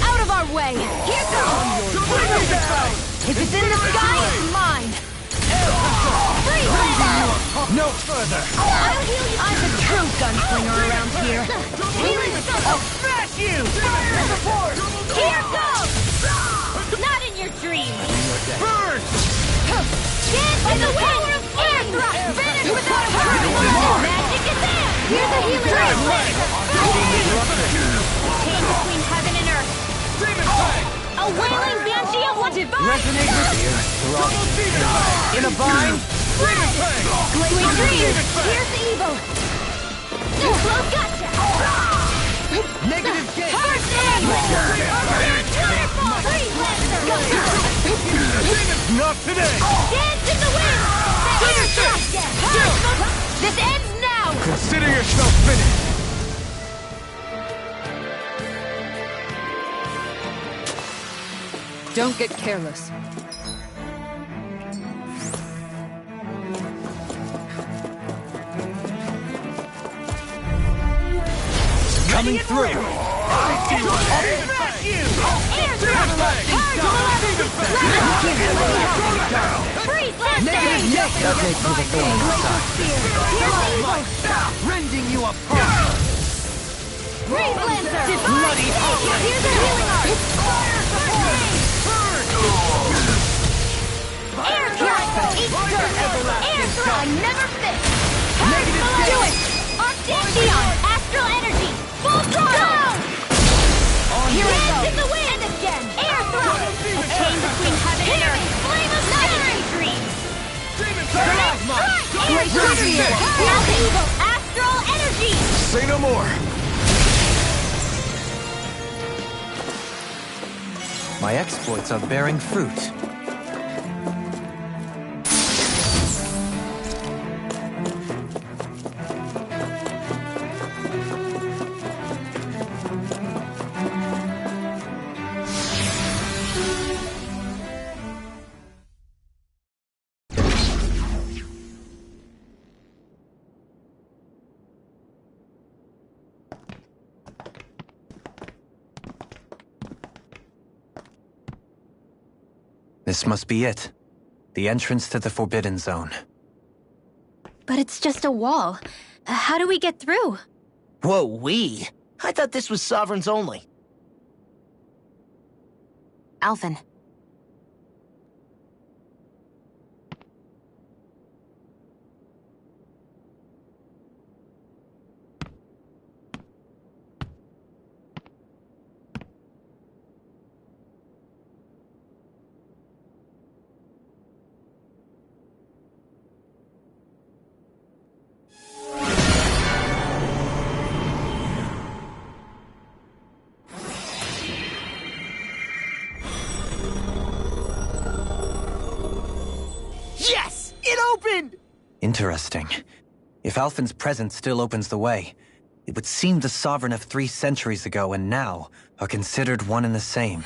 Out of our way! Here goes! If it's in the sky, it's mine! Freeze Lancer! No further! I'll heal you! I'm the true gunslinger around here! Healing I'll smash you! Fire support! Here goes! Not in your dreams! Burn! Dance in the wind! Air thrust! Finish without a hurry! Magic is there! Here's a healing ray! Chain between heaven and earth! A wailing Banshee of Light! Resonate with fear. Double demon fire! In a bind? Spread! Glazing dreams! Here's evil! Too close, gotcha! Negative gate! First aid! Freeze Lancer! Not today! Dance in the wind! Finish it! This ends now! Consider yourself finished! Don't get careless. Coming through! I'll smash you! Air thrust! Freeze Lancer! That makes me the thorn in the side. Here's evil! Rending you apart! Freeze Lancer! Bloody Here's a healing art! Fire support! Air thrust! Eat dirt! Air thrust! I never miss! Do it! Arctic Astral energy! Full throttle! Here it goes! In the wind! And again! Air thrust! A chain between heaven and earth! Flame of Saturn dreams! Air thrust! Here's evil! Astral energy! Say no more. My exploits are bearing fruit. This must be it. The entrance to the Forbidden Zone. But it's just a wall. How do we get through? Whoa, we? I thought this was Sovereigns only. Alphen. Yes! It opened! Interesting. If Alphen's presence still opens the way, it would seem the Sovereign of 3 centuries ago and now are considered one and the same.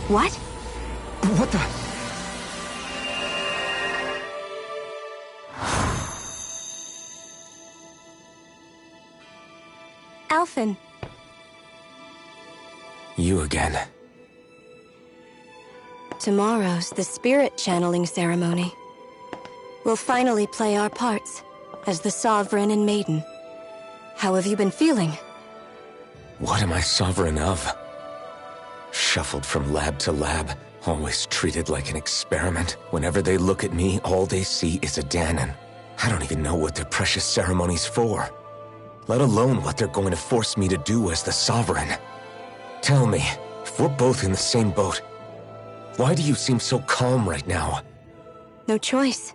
What? What the? Alphen. You again. Tomorrow's the spirit channeling ceremony. We'll finally play our parts as the Sovereign and Maiden. How have you been feeling? What am I sovereign of? Shuffled from lab to lab, Always treated like an experiment. Whenever they look at me, all they see is a Danon. I don't even know what their precious ceremony's for. Let alone what they're going to force me to do as the Sovereign. Tell me, if we're both in the same boat, why do you seem so calm right now? No choice.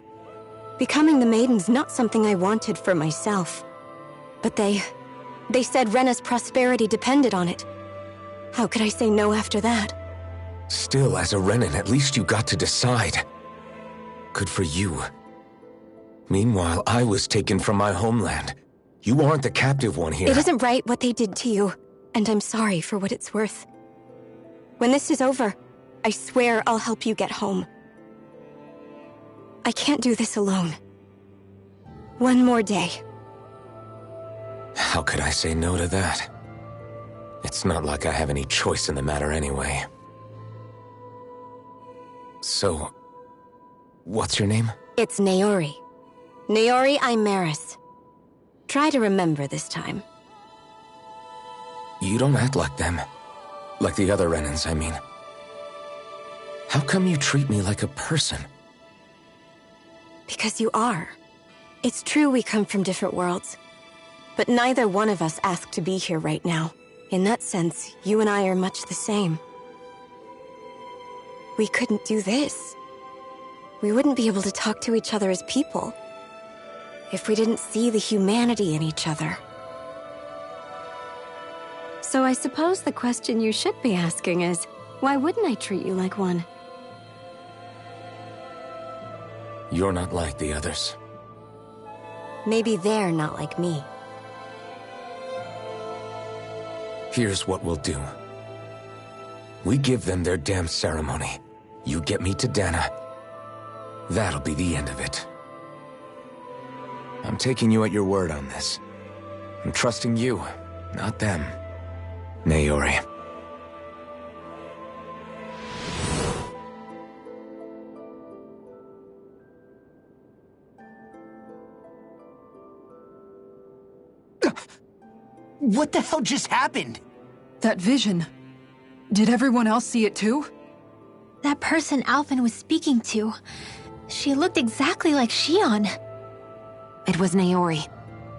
Becoming the Maiden's not something I wanted for myself. But they said Rena's prosperity depended on it. How could I say no after that? Still, as a Renan, at least you got to decide. Good for you. Meanwhile, I was taken from my homeland. You aren't the captive one here. It isn't right what they did to you, and I'm sorry for what it's worth. When this is over, I swear I'll help you get home. I can't do this alone. One more day. How could I say no to that? It's not like I have any choice in the matter anyway. So, what's your name? It's Naori. Naori Imaris. Try to remember this time. You don't act like them. Like the other Renans, I mean. How come you treat me like a person? Because you are. It's true we come from different worlds. But neither one of us asked to be here right now. In that sense, you and I are much the same. We couldn't do this. We wouldn't be able to talk to each other as people if we didn't see the humanity in each other. So I suppose the question you should be asking is, why wouldn't I treat you like one? You're not like the others. Maybe they're not like me. Here's what we'll do. We give them their damn ceremony. You get me to Dana. That'll be the end of it. I'm taking you at your word on this. I'm trusting you, not them. Naori. What the hell just happened? That vision. Did everyone else see it too? That person Alphen was speaking to, she looked exactly like Shion. It was Naori.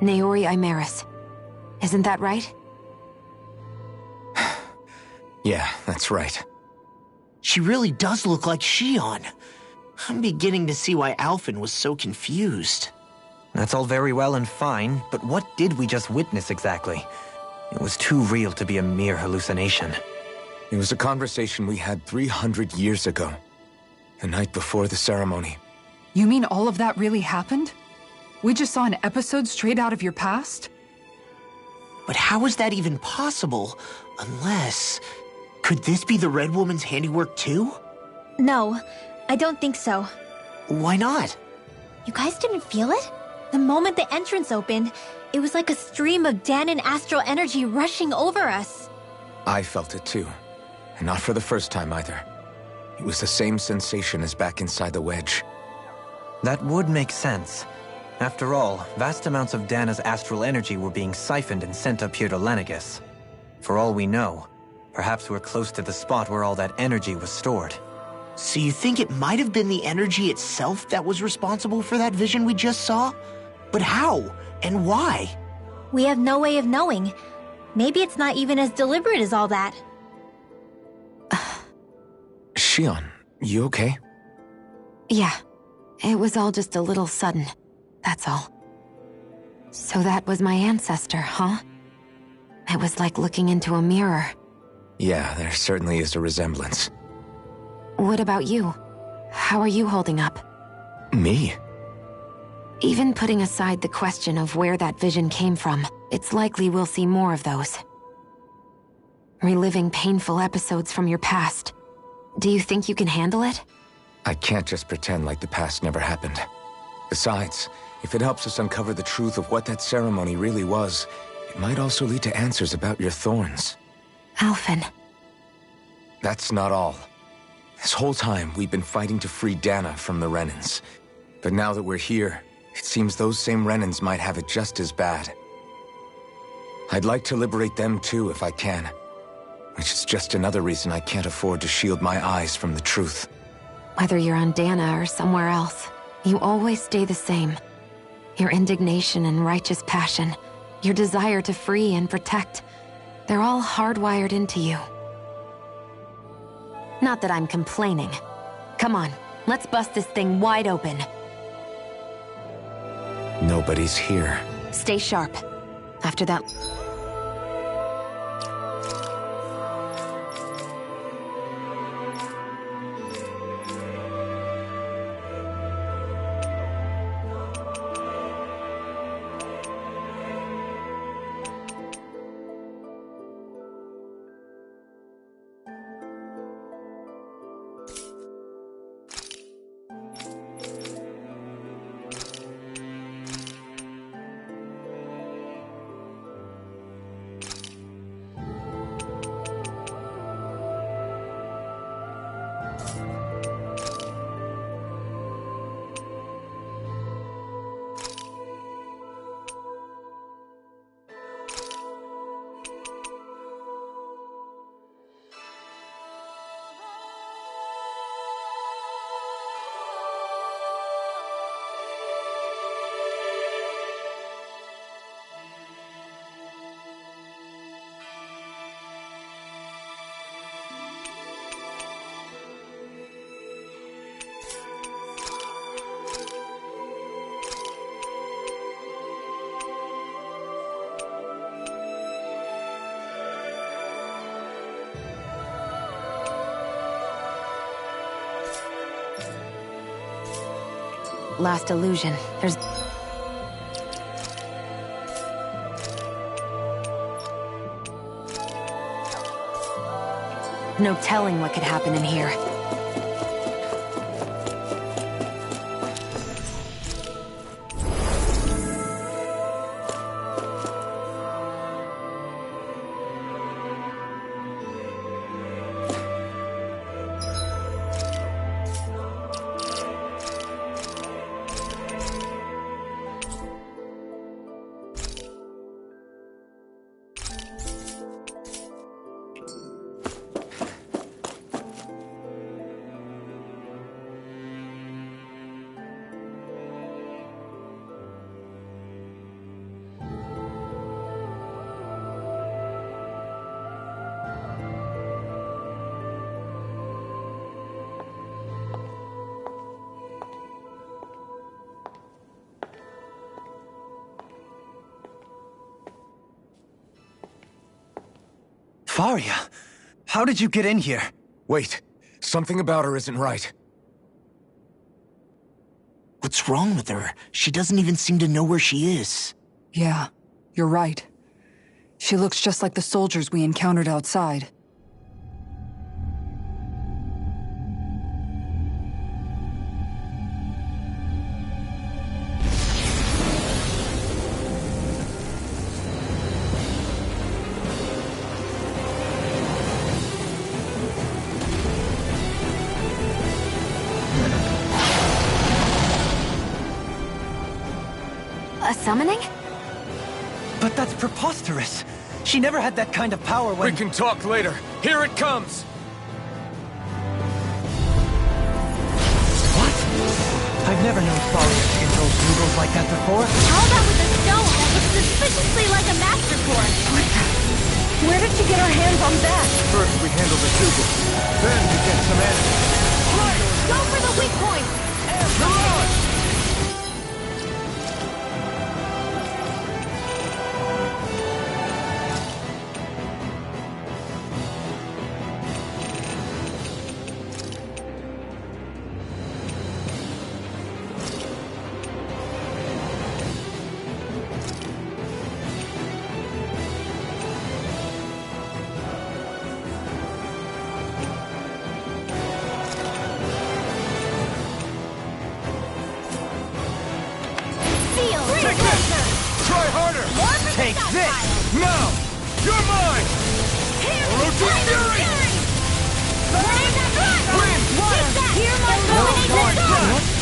Naori Imaris. Isn't that right? Yeah, that's right. She really does look like Shion. I'm beginning to see why Alphen was so confused. That's all very well and fine, but what did we just witness exactly? It was too real to be a mere hallucination. It was a conversation we had 300 years ago. The night before the ceremony. You mean all of that really happened? We just saw an episode straight out of your past? But how is that even possible? Unless... Could this be the Red Woman's handiwork too? No, I don't think so. Why not? You guys didn't feel it? The moment the entrance opened, it was like a stream of Danon astral energy rushing over us. I felt it too. And not for the first time either. It was the same sensation as back inside the wedge. That would make sense. After all, vast amounts of Dana's astral energy were being siphoned and sent up here to Lenegis. For all we know, perhaps we're close to the spot where all that energy was stored. So you think it might have been the energy itself that was responsible for that vision we just saw? But how? And why? We have no way of knowing. Maybe it's not even as deliberate as all that. Shion, you okay? Yeah. It was all just a little sudden. That's all. So that was my ancestor, huh? It was like looking into a mirror. Yeah, there certainly is a resemblance. What about you? How are you holding up? Me? Even putting aside the question of where that vision came from, it's likely we'll see more of those. Reliving painful episodes from your past. Do you think you can handle it? I can't just pretend like the past never happened. Besides, if it helps us uncover the truth of what that ceremony really was, it might also lead to answers about your thorns. Alphen. That's not all. This whole time, we've been fighting to free Dana from the Renans. But now that we're here, it seems those same Renans might have it just as bad. I'd like to liberate them too, if I can. which is just another reason I can't afford to shield my eyes from the truth. Whether you're on Dana or somewhere else, you always stay the same. Your indignation and righteous passion, your desire to free and protect, they're all hardwired into you. Not that I'm complaining. Come on, let's bust this thing wide open. Nobody's here. Stay sharp. After that... Last illusion. There's... no telling what could happen in here. Faria, how did you get in here? Wait, something about her isn't right. What's wrong with her? She doesn't even seem to know where she is. Yeah, you're right. She looks just like the soldiers we encountered outside. A summoning? But that's preposterous. She never had that kind of power when... We can talk later. Here it comes! What? I've never known Faria to control noodles like that before. All that with a stone that looks suspiciously like a master sword. What the? Where did she get her hands on that? First we handle the Dougal, then we get some answers. Go for the weak point! Mirage! Try harder! Take this! Now! You're mine! Orochi Fury! Wind!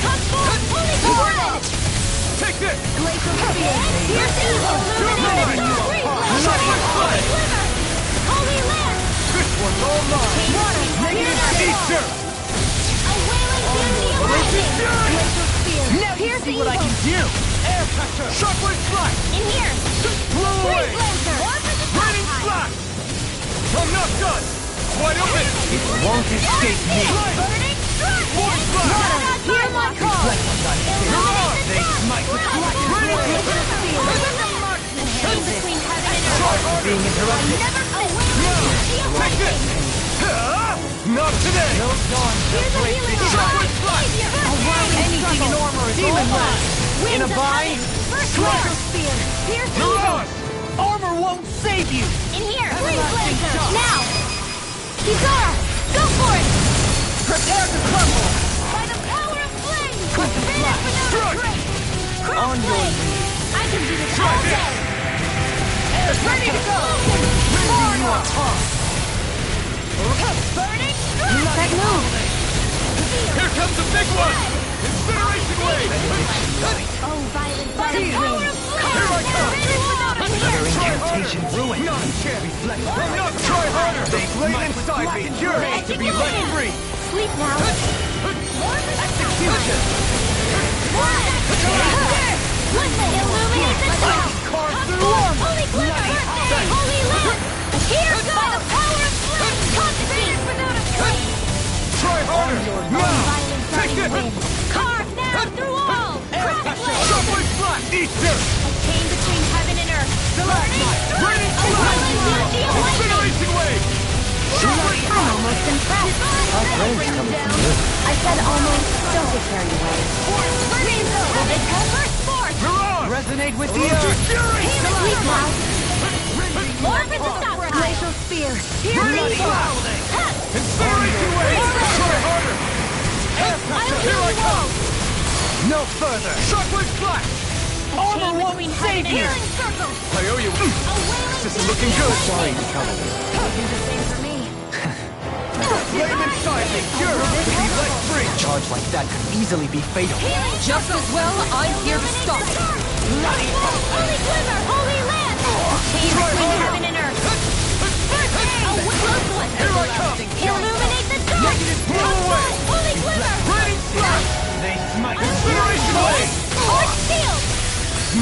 Come forth, holy blood! Take this! Glacial Radiance! Here's evil! You're mine! Holy Lance! all mine! Negative feature! Now you see what I can do! Air pressure! Shockwave flash! In here! Blow away! Freeze laser! Raining flash! I'm not done! Wide open! It won't escape me! Burning strike! Void flash! Hear my call! They smite with black Raining between heaven and earth! being interrupted! Take this! Not today! No dawn shall break this Shockwave flash! Anything in armor is Demon all Blast! mine! In a bind? Strike! Spear! Pierce Mirage! Armor won't save you! In here! Freeze laser! Now! Kizara! Go for it! Prepare to crumble! By the power of flame! Crystal flash! Strike! On your knees! I can do this all day! Ready to go! Rending you apart! Burning strike! That move! Here comes the big one! Incineration wave! Oh, violent by the power of flame! Here I come! Another incantation ruined. Not reflect. I'm not try harder! They flame inside me, you're made to be let free! Sleep now! Execution! Illuminate the top! Carve through armor! Holy glimmer! Holy lamp! Here goes! By the power of flame! Concentrated without a flame! Try harder! Now! Take this! Carve now through all! Crossblade! Shockwave flash! Easter! Chain between heaven and earth! Raining flash! Incineration wave! Shockwave I'm flash! almost impressed! I said almost. Don't get carried away. First force! Mirage! Resonate with the Earth! earth! Fury! Sleep now! More with the stop! Glacial spear! Bloody cloud! Incineration wave! Try harder! Air pressure! Here I come! No further! Shockwave flash! Armor won't save you! I owe you one. This is looking good. Sorry to trouble you. Do the same for me. Flame inside me, pure, to be let free. Charge like that could easily be fatal. Just as well, I'm here to stop it. Holy glimmer! Holy land! Chain between heaven and earth! Close one! Here I come! Illuminate the dark! Blow away! Holy glimmer! Raining flash! They smite. Incineration wave! Force shield!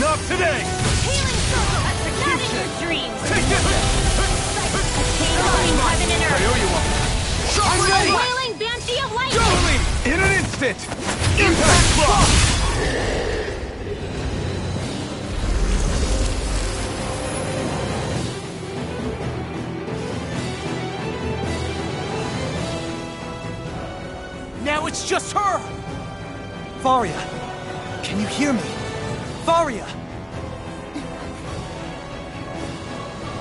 Not today! Healing circle! Not in your dreams! Take this! Chain between heaven and I earth! owe you one. Shockwave flash! Wailing banshee of lightning! Totally! In an instant! Impact block! Now it's just her! Faria! Can you hear me? Faria!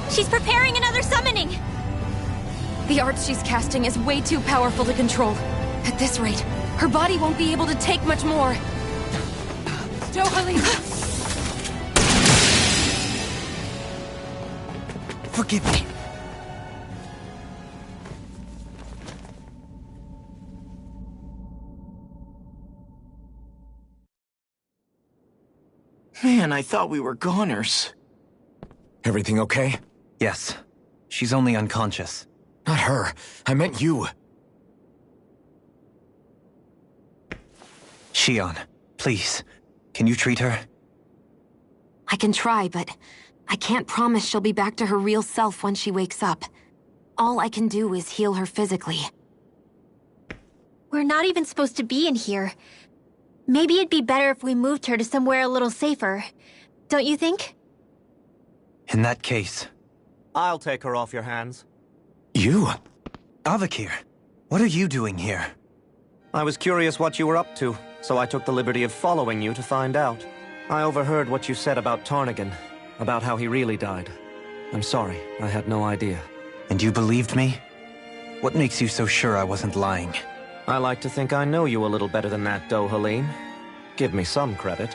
She's preparing another summoning! The art she's casting is way too powerful to control. At this rate, her body won't be able to take much more. Dohalim! Forgive me. Man, I thought we were goners. Everything okay? Yes. She's only unconscious. Not her. I meant you. Shion, please. Can you treat her? I can try, but I can't promise she'll be back to her real self when she wakes up. All I can do is heal her physically. We're not even supposed to be in here. Maybe it'd be better if we moved her to somewhere a little safer. Don't you think? In that case... I'll take her off your hands. You? Avakir, what are you doing here? I was curious what you were up to, so I took the liberty of following you to find out. I overheard what you said about Tarnigan, about how he really died. I'm sorry, I had no idea. And you believed me? What makes you so sure I wasn't lying? I like to think I know you a little better than that, Dohalim. Give me some credit.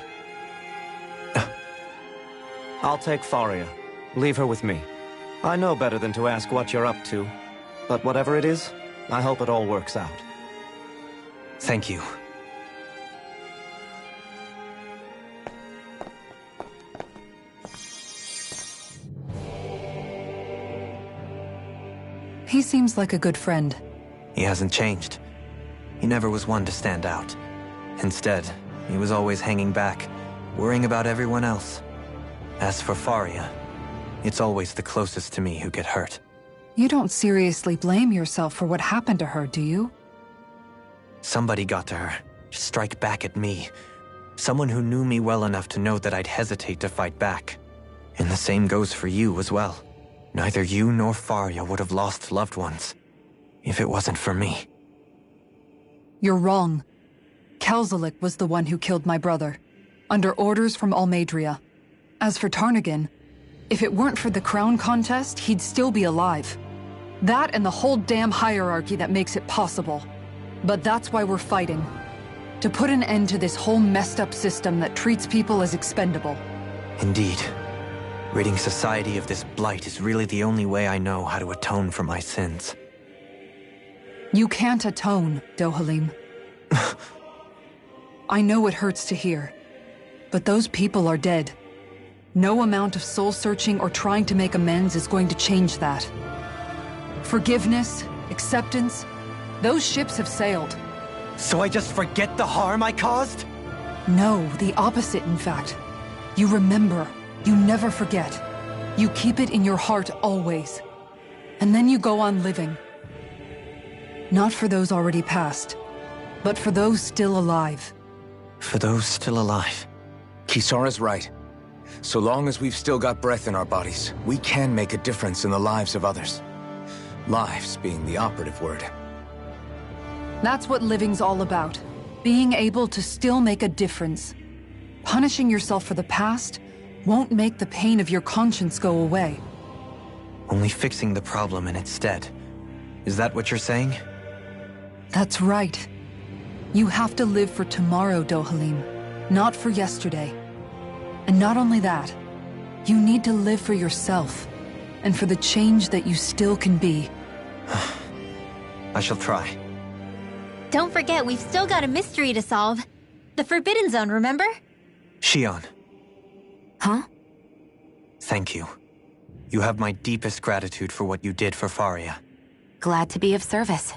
I'll take Faria. Leave her with me. I know better than to ask what you're up to. But whatever it is, I hope it all works out. Thank you. He seems like a good friend. He hasn't changed. He never was one to stand out. Instead, he was always hanging back, worrying about everyone else. As for Faria, it's always the closest to me who get hurt. You don't seriously blame yourself for what happened to her, do you? Somebody got to her, to strike back at me. Someone who knew me well enough to know that I'd hesitate to fight back. And the same goes for you as well. Neither you nor Faria would have lost loved ones, if it wasn't for me. You're wrong. Kelzelik was the one who killed my brother, under orders from Almadria. As for Tarnagin, if it weren't for the crown contest, he'd still be alive. That and the whole damn hierarchy that makes it possible. But that's why we're fighting. To put an end to this whole messed up system that treats people as expendable. Indeed. Ridding society of this blight is really the only way I know how to atone for my sins. You can't atone, Dohalim. I know it hurts to hear, but those people are dead. No amount of soul-searching or trying to make amends is going to change that. Forgiveness, acceptance, those ships have sailed. So I just forget the harm I caused? No, the opposite, in fact. You remember. You never forget. You keep it in your heart always. And then you go on living. Not for those already past, but for those still alive. For those still alive. Kisara's right. So long as we've still got breath in our bodies, we can make a difference in the lives of others. Lives being the operative word. That's what living's all about. Being able to still make a difference. Punishing yourself for the past won't make the pain of your conscience go away. Only fixing the problem in its stead. Is that what you're saying? That's right. You have to live for tomorrow, Dohalim, not for yesterday. And not only that, you need to live for yourself, and for the change that you still can be. I shall try. Don't forget, we've still got a mystery to solve. The Forbidden Zone, remember? Shion. Huh? Thank you. You have my deepest gratitude for what you did for Faria. Glad to be of service.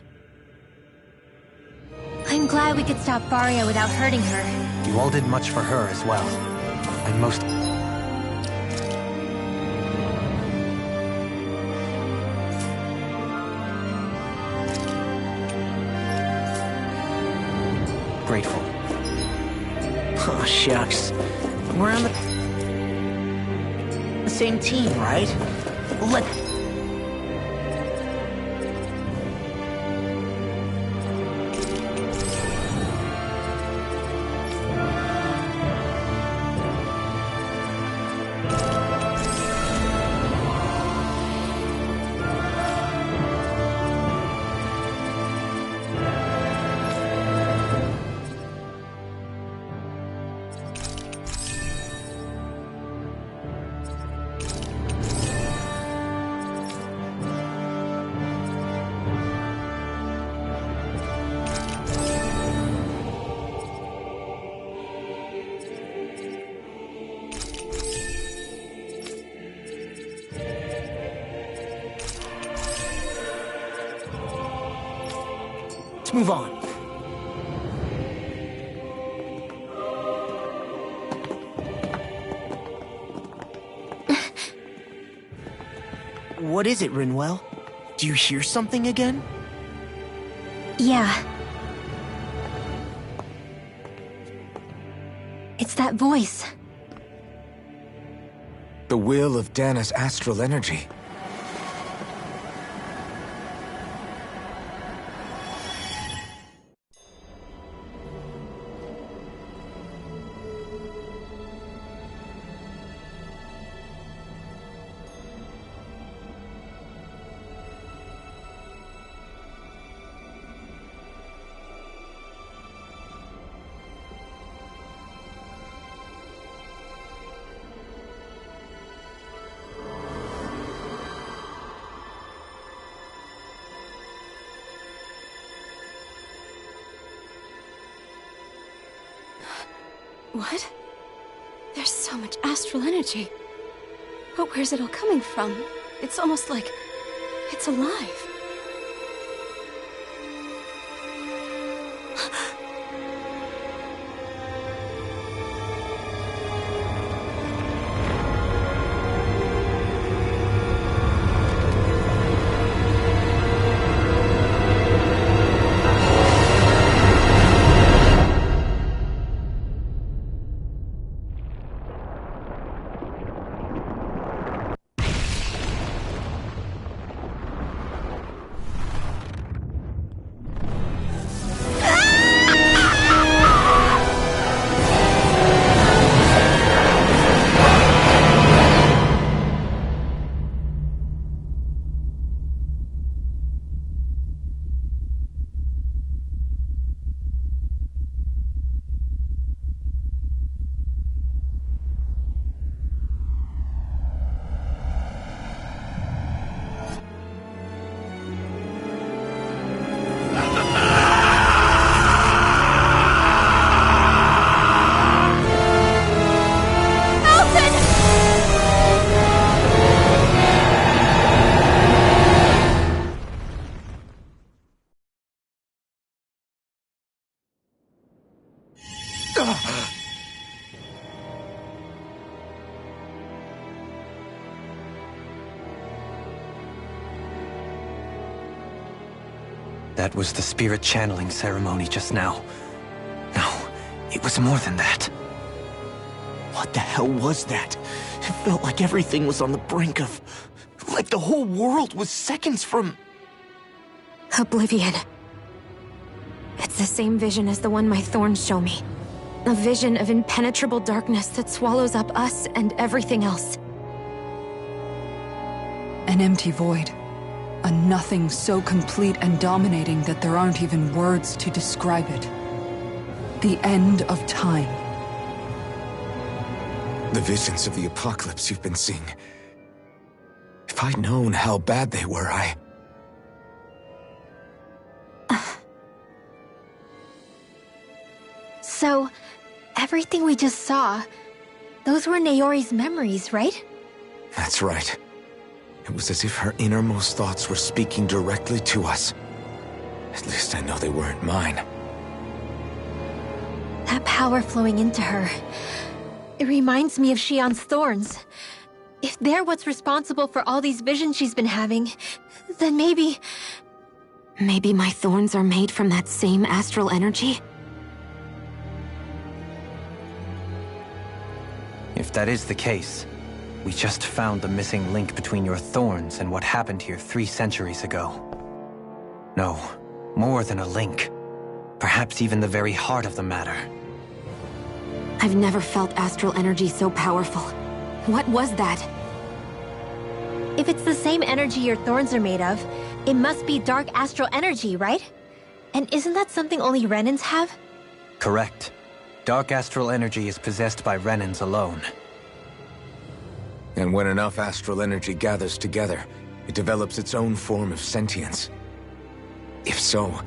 I'm glad we could stop Faria without hurting her. You all did much for her as well. I'm most... grateful. Oh, shucks. We're on the same team, right? Move on. What is it, Rinwell? Do you hear something again? Yeah. It's that voice. The will of Dana's astral energy. What? There's so much astral energy. But where's it all coming from? It's almost like it's alive. That was the spirit channeling ceremony just now. No, it was more than that. What the hell was that? It felt like everything was on the brink of... like the whole world was seconds from... Oblivion. It's the same vision as the one my thorns show me. A vision of impenetrable darkness that swallows up us and everything else. An empty void. A nothing so complete and dominating that there aren't even words to describe it. The end of time. The visions of the apocalypse you've been seeing. If I'd known how bad they were, So, everything we just saw, those were Naori's memories, right? That's right. It was as if her innermost thoughts were speaking directly to us. At least I know they weren't mine. That power flowing into her, it reminds me of Shion's thorns. If they're what's responsible for all these visions she's been having, then maybe... Maybe my thorns are made from that same astral energy? If that is the case, we just found the missing link between your thorns and what happened here 3 centuries ago. No, more than a link. Perhaps even the very heart of the matter. I've never felt astral energy so powerful. What was that? If it's the same energy your thorns are made of, it must be dark astral energy, right? And isn't that something only Renans have? Correct. Dark astral energy is possessed by Renans alone. And when enough astral energy gathers together, it develops its own form of sentience. If so,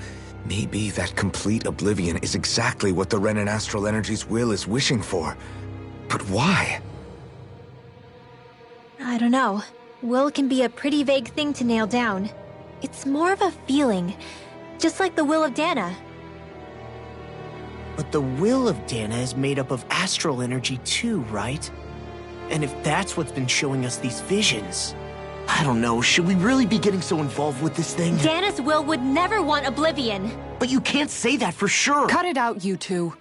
maybe that complete oblivion is exactly what the Renan astral energy's will is wishing for. But why? I don't know. Will can be a pretty vague thing to nail down. It's more of a feeling, just like the will of Dana. But the will of Dana is made up of astral energy too, right? And if that's what's been showing us these visions... I don't know, should we really be getting so involved with this thing? Dana's will would never want oblivion. But you can't say that for sure. Cut it out, you two.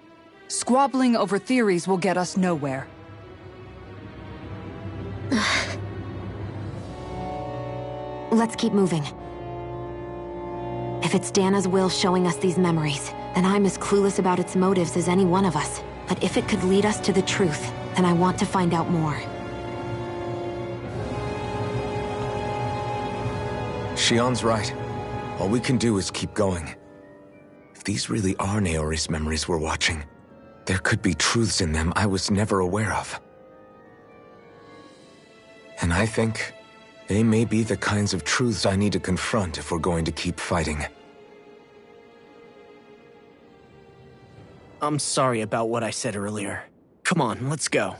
Squabbling over theories will get us nowhere. Let's keep moving. If it's Dana's will showing us these memories, then I'm as clueless about its motives as any one of us. But if it could lead us to the truth, then I want to find out more. Shion's right. All we can do is keep going. If these really are Naori's memories we're watching, there could be truths in them I was never aware of. And I think they may be the kinds of truths I need to confront if we're going to keep fighting. I'm sorry about what I said earlier. Come on, let's go.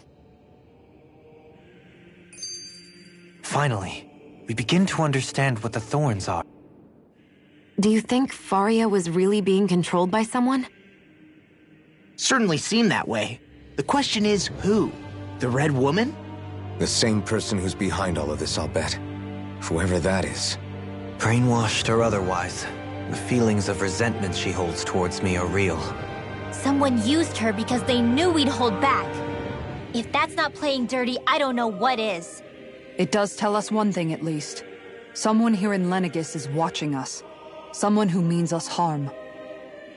Finally, we begin to understand what the thorns are. Do you think Faria was really being controlled by someone? Certainly seemed that way. The question is, who? The Red Woman? The same person who's behind all of this, I'll bet. Whoever that is. Brainwashed or otherwise, the feelings of resentment she holds towards me are real. Someone used her because they knew we'd hold back. If that's not playing dirty, I don't know what is. It does tell us one thing at least. Someone here in Lenegis is watching us. Someone who means us harm.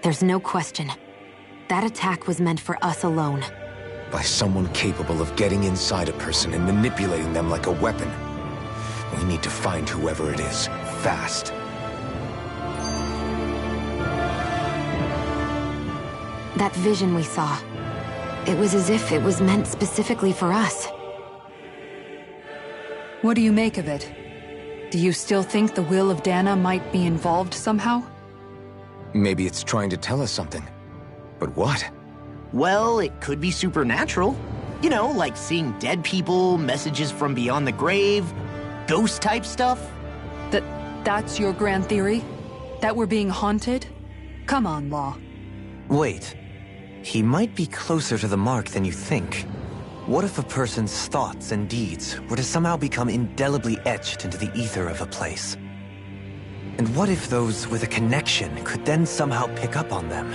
There's no question. That attack was meant for us alone. By someone capable of getting inside a person and manipulating them like a weapon. We need to find whoever it is, fast. That vision we saw. It was as if it was meant specifically for us. What do you make of it? Do you still think the will of Dana might be involved somehow? Maybe it's trying to tell us something. But what? Well, it could be supernatural. You know, like seeing dead people, messages from beyond the grave, ghost-type stuff. That's your grand theory? That we're being haunted? Come on, Law. Wait. He might be closer to the mark than you think. What if a person's thoughts and deeds were to somehow become indelibly etched into the ether of a place? And what if those with a connection could then somehow pick up on them?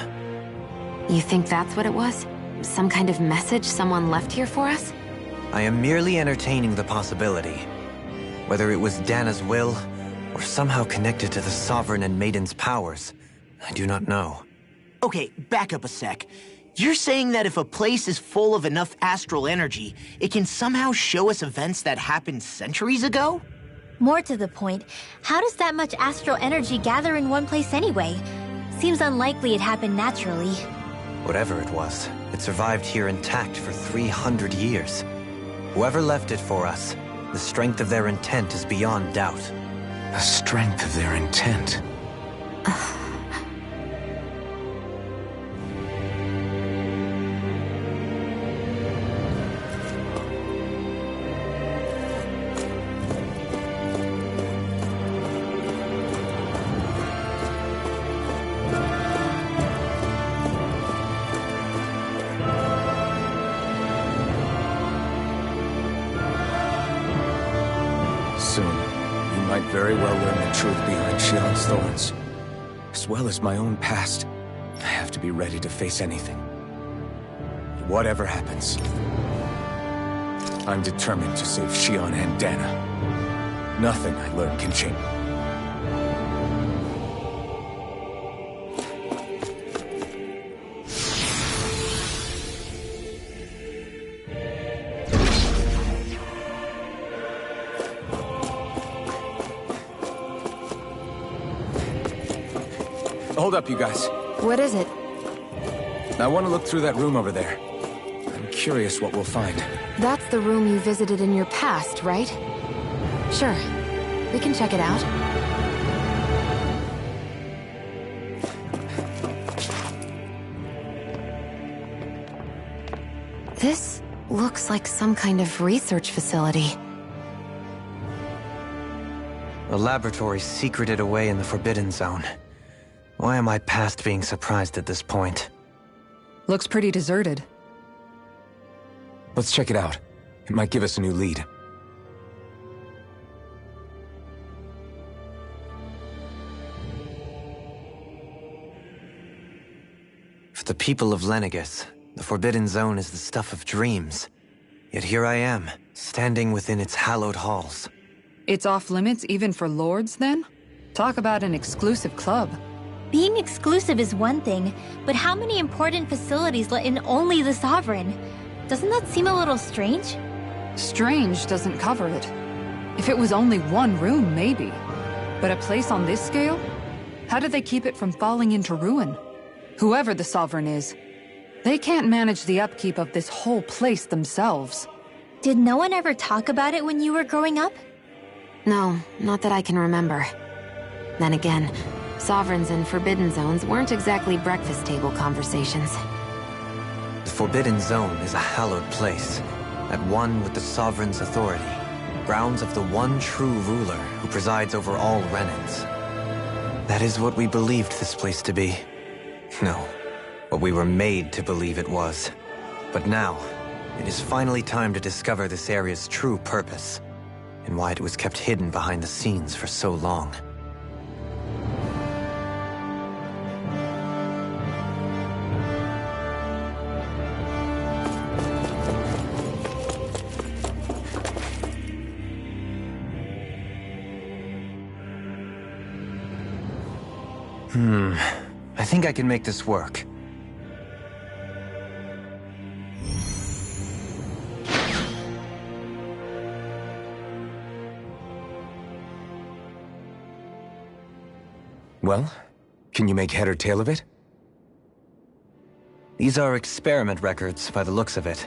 You think that's what it was? Some kind of message someone left here for us? I am merely entertaining the possibility. Whether it was Dana's will, or somehow connected to the Sovereign and Maiden's powers, I do not know. Okay, back up a sec. You're saying that if a place is full of enough astral energy, it can somehow show us events that happened centuries ago? More to the point, how does that much astral energy gather in one place anyway? Seems unlikely it happened naturally. Whatever it was, it survived here intact for 300 years. Whoever left it for us, the strength of their intent is beyond doubt. The strength of their intent. Soon, you might very well learn the truth behind Shion's thorns. As well as my own past. I have to be ready to face anything. Whatever happens. I'm determined to save Shion and Dana. Nothing I learn can change. Hold up, you guys. What is it? I want to look through that room over there. I'm curious what we'll find. That's the room you visited in your past, right? Sure. We can check it out. This looks like some kind of research facility. A laboratory secreted away in the Forbidden Zone. Why am I past being surprised at this point? Looks pretty deserted. Let's check it out. It might give us a new lead. For the people of Lenegis, the Forbidden Zone is the stuff of dreams. Yet here I am, standing within its hallowed halls. It's off limits even for lords, then? Talk about an exclusive club. Being exclusive is one thing, but how many important facilities let in only the Sovereign? Doesn't that seem a little strange? Strange doesn't cover it. If it was only one room, maybe. But a place on this scale? How do they keep it from falling into ruin? Whoever the Sovereign is, they can't manage the upkeep of this whole place themselves. Did no one ever talk about it when you were growing up? No, not that I can remember. Then again, Sovereigns and Forbidden Zones weren't exactly breakfast table conversations. The Forbidden Zone is a hallowed place, at one with the Sovereign's authority, grounds of the one true ruler who presides over all Renans. That is what we believed this place to be. No, what we were made to believe it was. But now, it is finally time to discover this area's true purpose, and why it was kept hidden behind the scenes for so long. I think I can make this work. Well, can you make head or tail of it? These are experiment records, by the looks of it.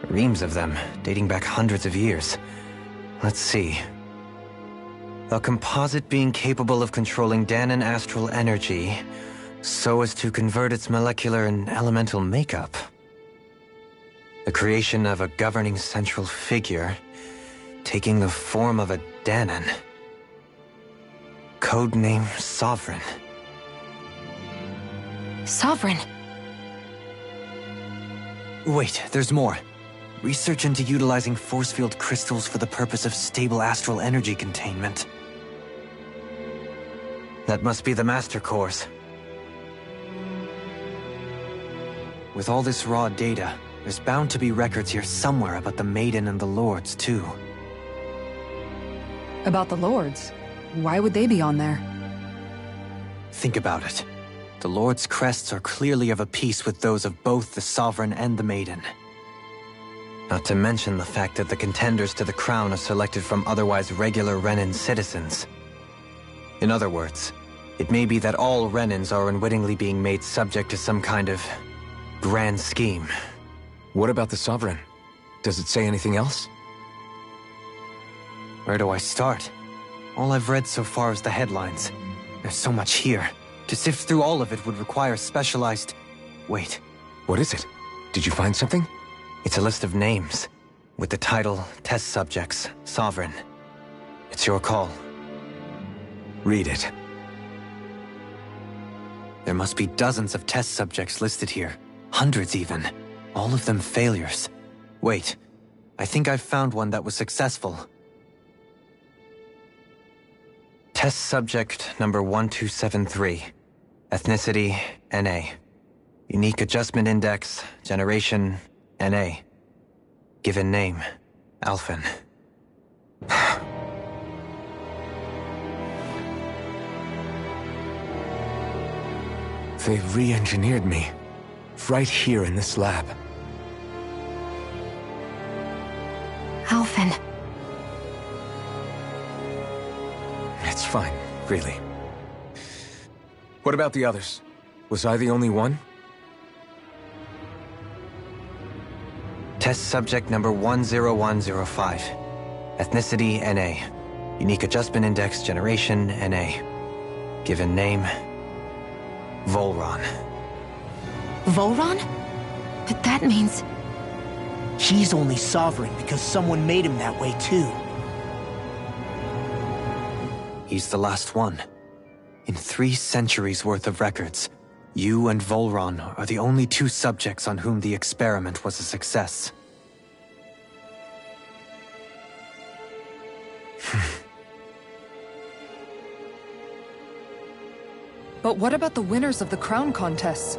Reams of them, dating back hundreds of years. Let's see. A composite being capable of controlling Danan astral energy, so as to convert its molecular and elemental makeup. The creation of a governing central figure, taking the form of a Danan. Codename Sovereign. Sovereign? Wait, there's more. Research into utilizing force field crystals for the purpose of stable astral energy containment. That must be the Master Cores. With all this raw data, there's bound to be records here somewhere about the Maiden and the Lords, too. About the Lords? Why would they be on there? Think about it. The Lord's crests are clearly of a piece with those of both the Sovereign and the Maiden. Not to mention the fact that the contenders to the crown are selected from otherwise regular Renan citizens. In other words, it may be that all Renans are unwittingly being made subject to some kind of grand scheme. What about the Sovereign? Does it say anything else? Where do I start? All I've read so far is the headlines. There's so much here. To sift through all of it would require specialized... Wait. What is it? Did you find something? It's a list of names, with the title, Test Subjects, Sovereign. It's your call. Read it. There must be dozens of test subjects listed here. Hundreds even. All of them failures. Wait, I think I've found one that was successful. Test subject number 1273. Ethnicity, NA. Unique adjustment index, generation, NA. Given name, Alphen. They've re-engineered me. Right here in this lab. Alphen. It's fine, really. What about the others? Was I the only one? Test subject number 10105. Ethnicity, NA. Unique adjustment index, generation, NA. Given name, Volron. Volron? But that means... He's only sovereign because someone made him that way too. He's the last one. In 3 centuries worth of records, you and Volron are the only 2 subjects on whom the experiment was a success. But what about the winners of the crown contests?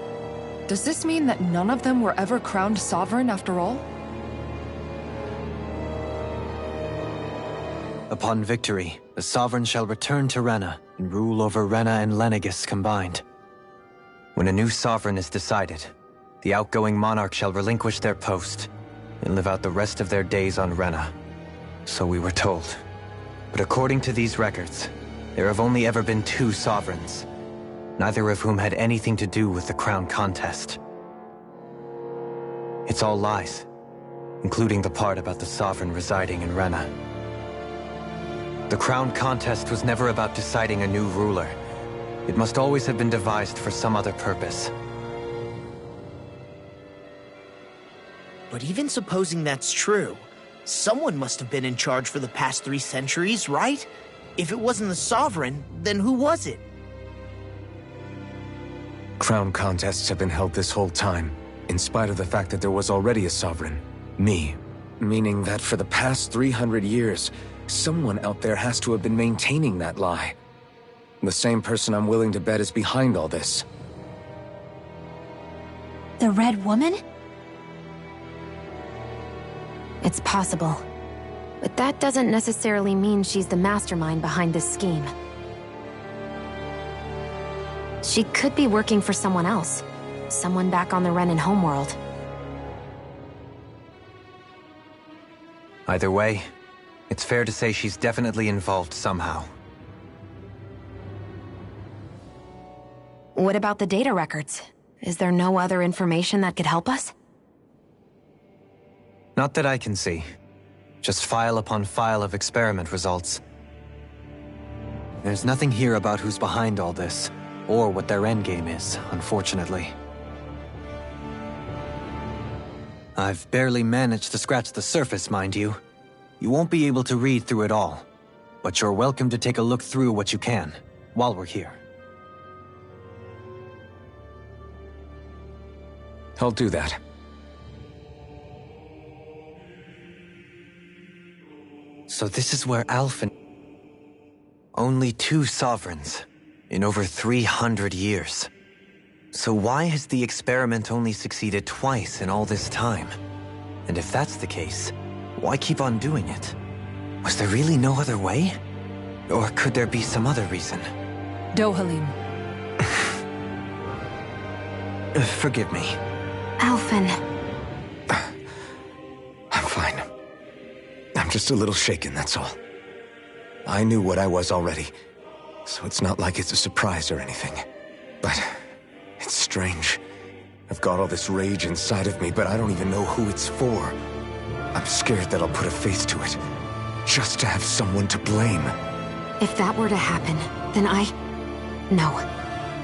Does this mean that none of them were ever crowned sovereign after all? Upon victory, the Sovereign shall return to Rena and rule over Rena and Lenegis combined. When a new Sovereign is decided, the outgoing monarch shall relinquish their post and live out the rest of their days on Rena. So we were told. But according to these records, there have only ever been 2 Sovereigns, neither of whom had anything to do with the crown contest. It's all lies, including the part about the Sovereign residing in Rena. The crown contest was never about deciding a new ruler. It must always have been devised for some other purpose. But even supposing that's true, someone must have been in charge for the past 3 centuries, right? If it wasn't the Sovereign, then who was it? Crown contests have been held this whole time, in spite of the fact that there was already a Sovereign. Me. Meaning that for the past 300 years, someone out there has to have been maintaining that lie. The same person I'm willing to bet is behind all this. The Red Woman? It's possible. But that doesn't necessarily mean she's the mastermind behind this scheme. She could be working for someone else. Someone back on the Renan homeworld. Either way, it's fair to say she's definitely involved somehow. What about the data records? Is there no other information that could help us? Not that I can see. Just file upon file of experiment results. There's nothing here about who's behind all this, or what their endgame is, unfortunately. I've barely managed to scratch the surface, mind you. You won't be able to read through it all, but you're welcome to take a look through what you can, while we're here. I'll do that. So this is where Alphen... Only 2 Sovereigns. In over 300 years. So why has the experiment only succeeded twice in all this time? And if that's the case, why keep on doing it? Was there really no other way? Or could there be some other reason? Dohalim. Forgive me. Alphen. I'm fine. I'm just a little shaken, that's all. I knew what I was already, so it's not like it's a surprise or anything. But it's strange. I've got all this rage inside of me, but I don't even know who it's for. I'm scared that I'll put a face to it, just to have someone to blame. If that were to happen, then No.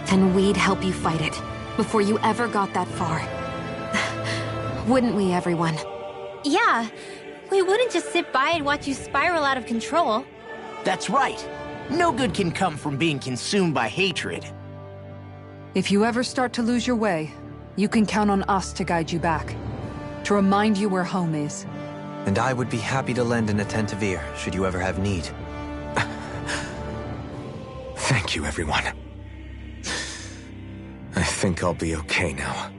Then we'd help you fight it, before you ever got that far. Wouldn't we, everyone? Yeah, we wouldn't just sit by and watch you spiral out of control. That's right. No good can come from being consumed by hatred. If you ever start to lose your way, you can count on us to guide you back. To remind you where home is. And I would be happy to lend an attentive ear, should you ever have need. Thank you, everyone. I think I'll be okay now.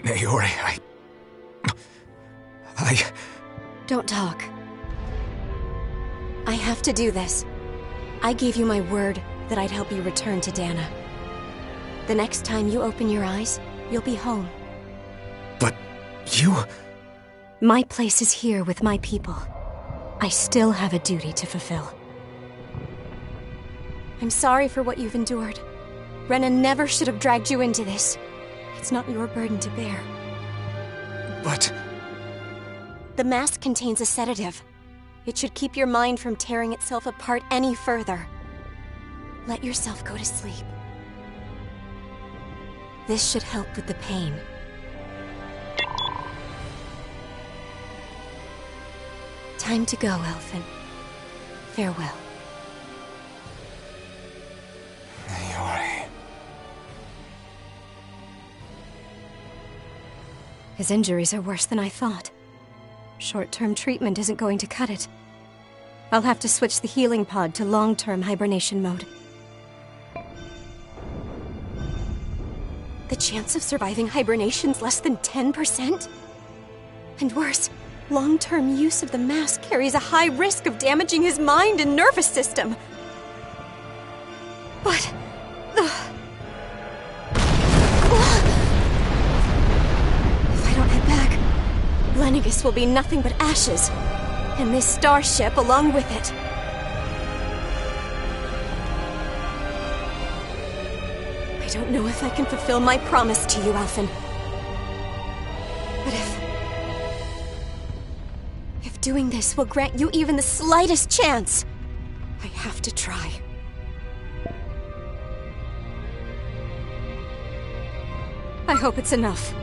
Naori, Don't talk. I have to do this. I gave you my word that I'd help you return to Dana. The next time you open your eyes, you'll be home. But you... My place is here with my people. I still have a duty to fulfill. I'm sorry for what you've endured. Rena never should have dragged you into this. It's not your burden to bear. But... The mask contains a sedative. It should keep your mind from tearing itself apart any further. Let yourself go to sleep. This should help with the pain. Time to go, Alphen. Farewell. Naori... His injuries are worse than I thought. Short-term treatment isn't going to cut it. I'll have to switch the healing pod to long-term hibernation mode. The chance of surviving hibernation's less than 10%? And worse, long-term use of the mask carries a high risk of damaging his mind and nervous system. But... Lenegis will be nothing but ashes, and this starship along with it. I don't know if I can fulfill my promise to you, Alphen. But if doing this will grant you even the slightest chance, I have to try. I hope it's enough.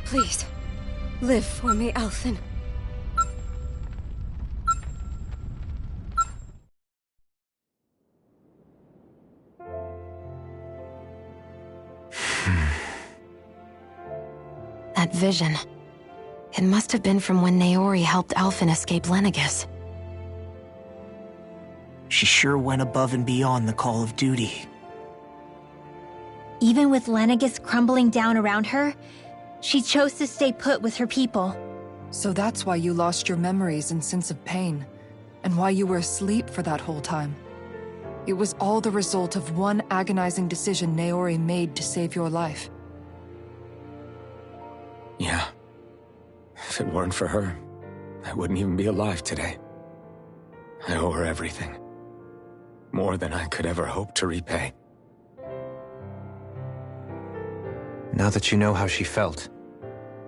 Please, live for me, Alphen. That vision. It must have been from when Naori helped Alphen escape Lenegis. She sure went above and beyond the call of duty. Even with Lenegis crumbling down around her, she chose to stay put with her people. So that's why you lost your memories and sense of pain, and why you were asleep for that whole time. It was all the result of one agonizing decision Naori made to save your life. Yeah. If it weren't for her, I wouldn't even be alive today. I owe her everything. More than I could ever hope to repay. Now that you know how she felt,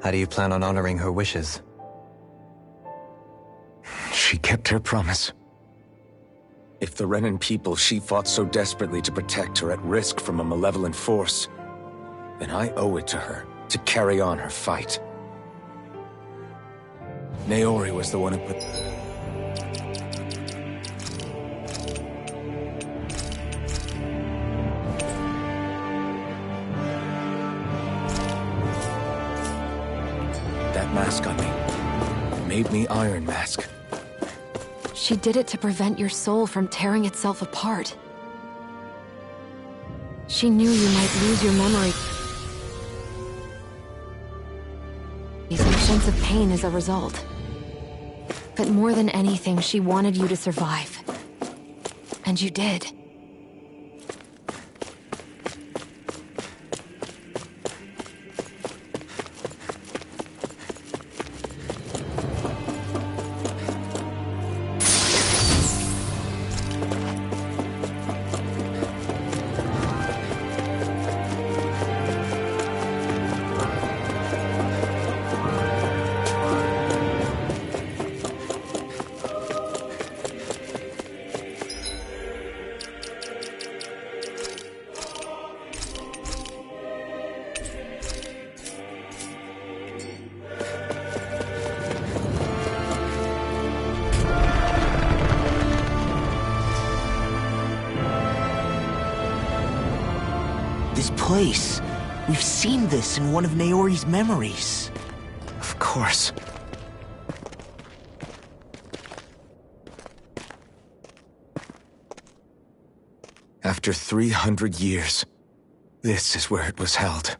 how do you plan on honoring her wishes? She kept her promise. If the Renan people she fought so desperately to protect are at risk from a malevolent force, then I owe it to her to carry on her fight. Naori was the one who put... that mask on me. It made me Iron Mask. She did it to prevent your soul from tearing itself apart. She knew you might lose your memory. A sense of pain as a result. But more than anything, she wanted you to survive. And you did. This place. We've seen this in one of Naori's memories. Of course. After 300 years, this is where it was held.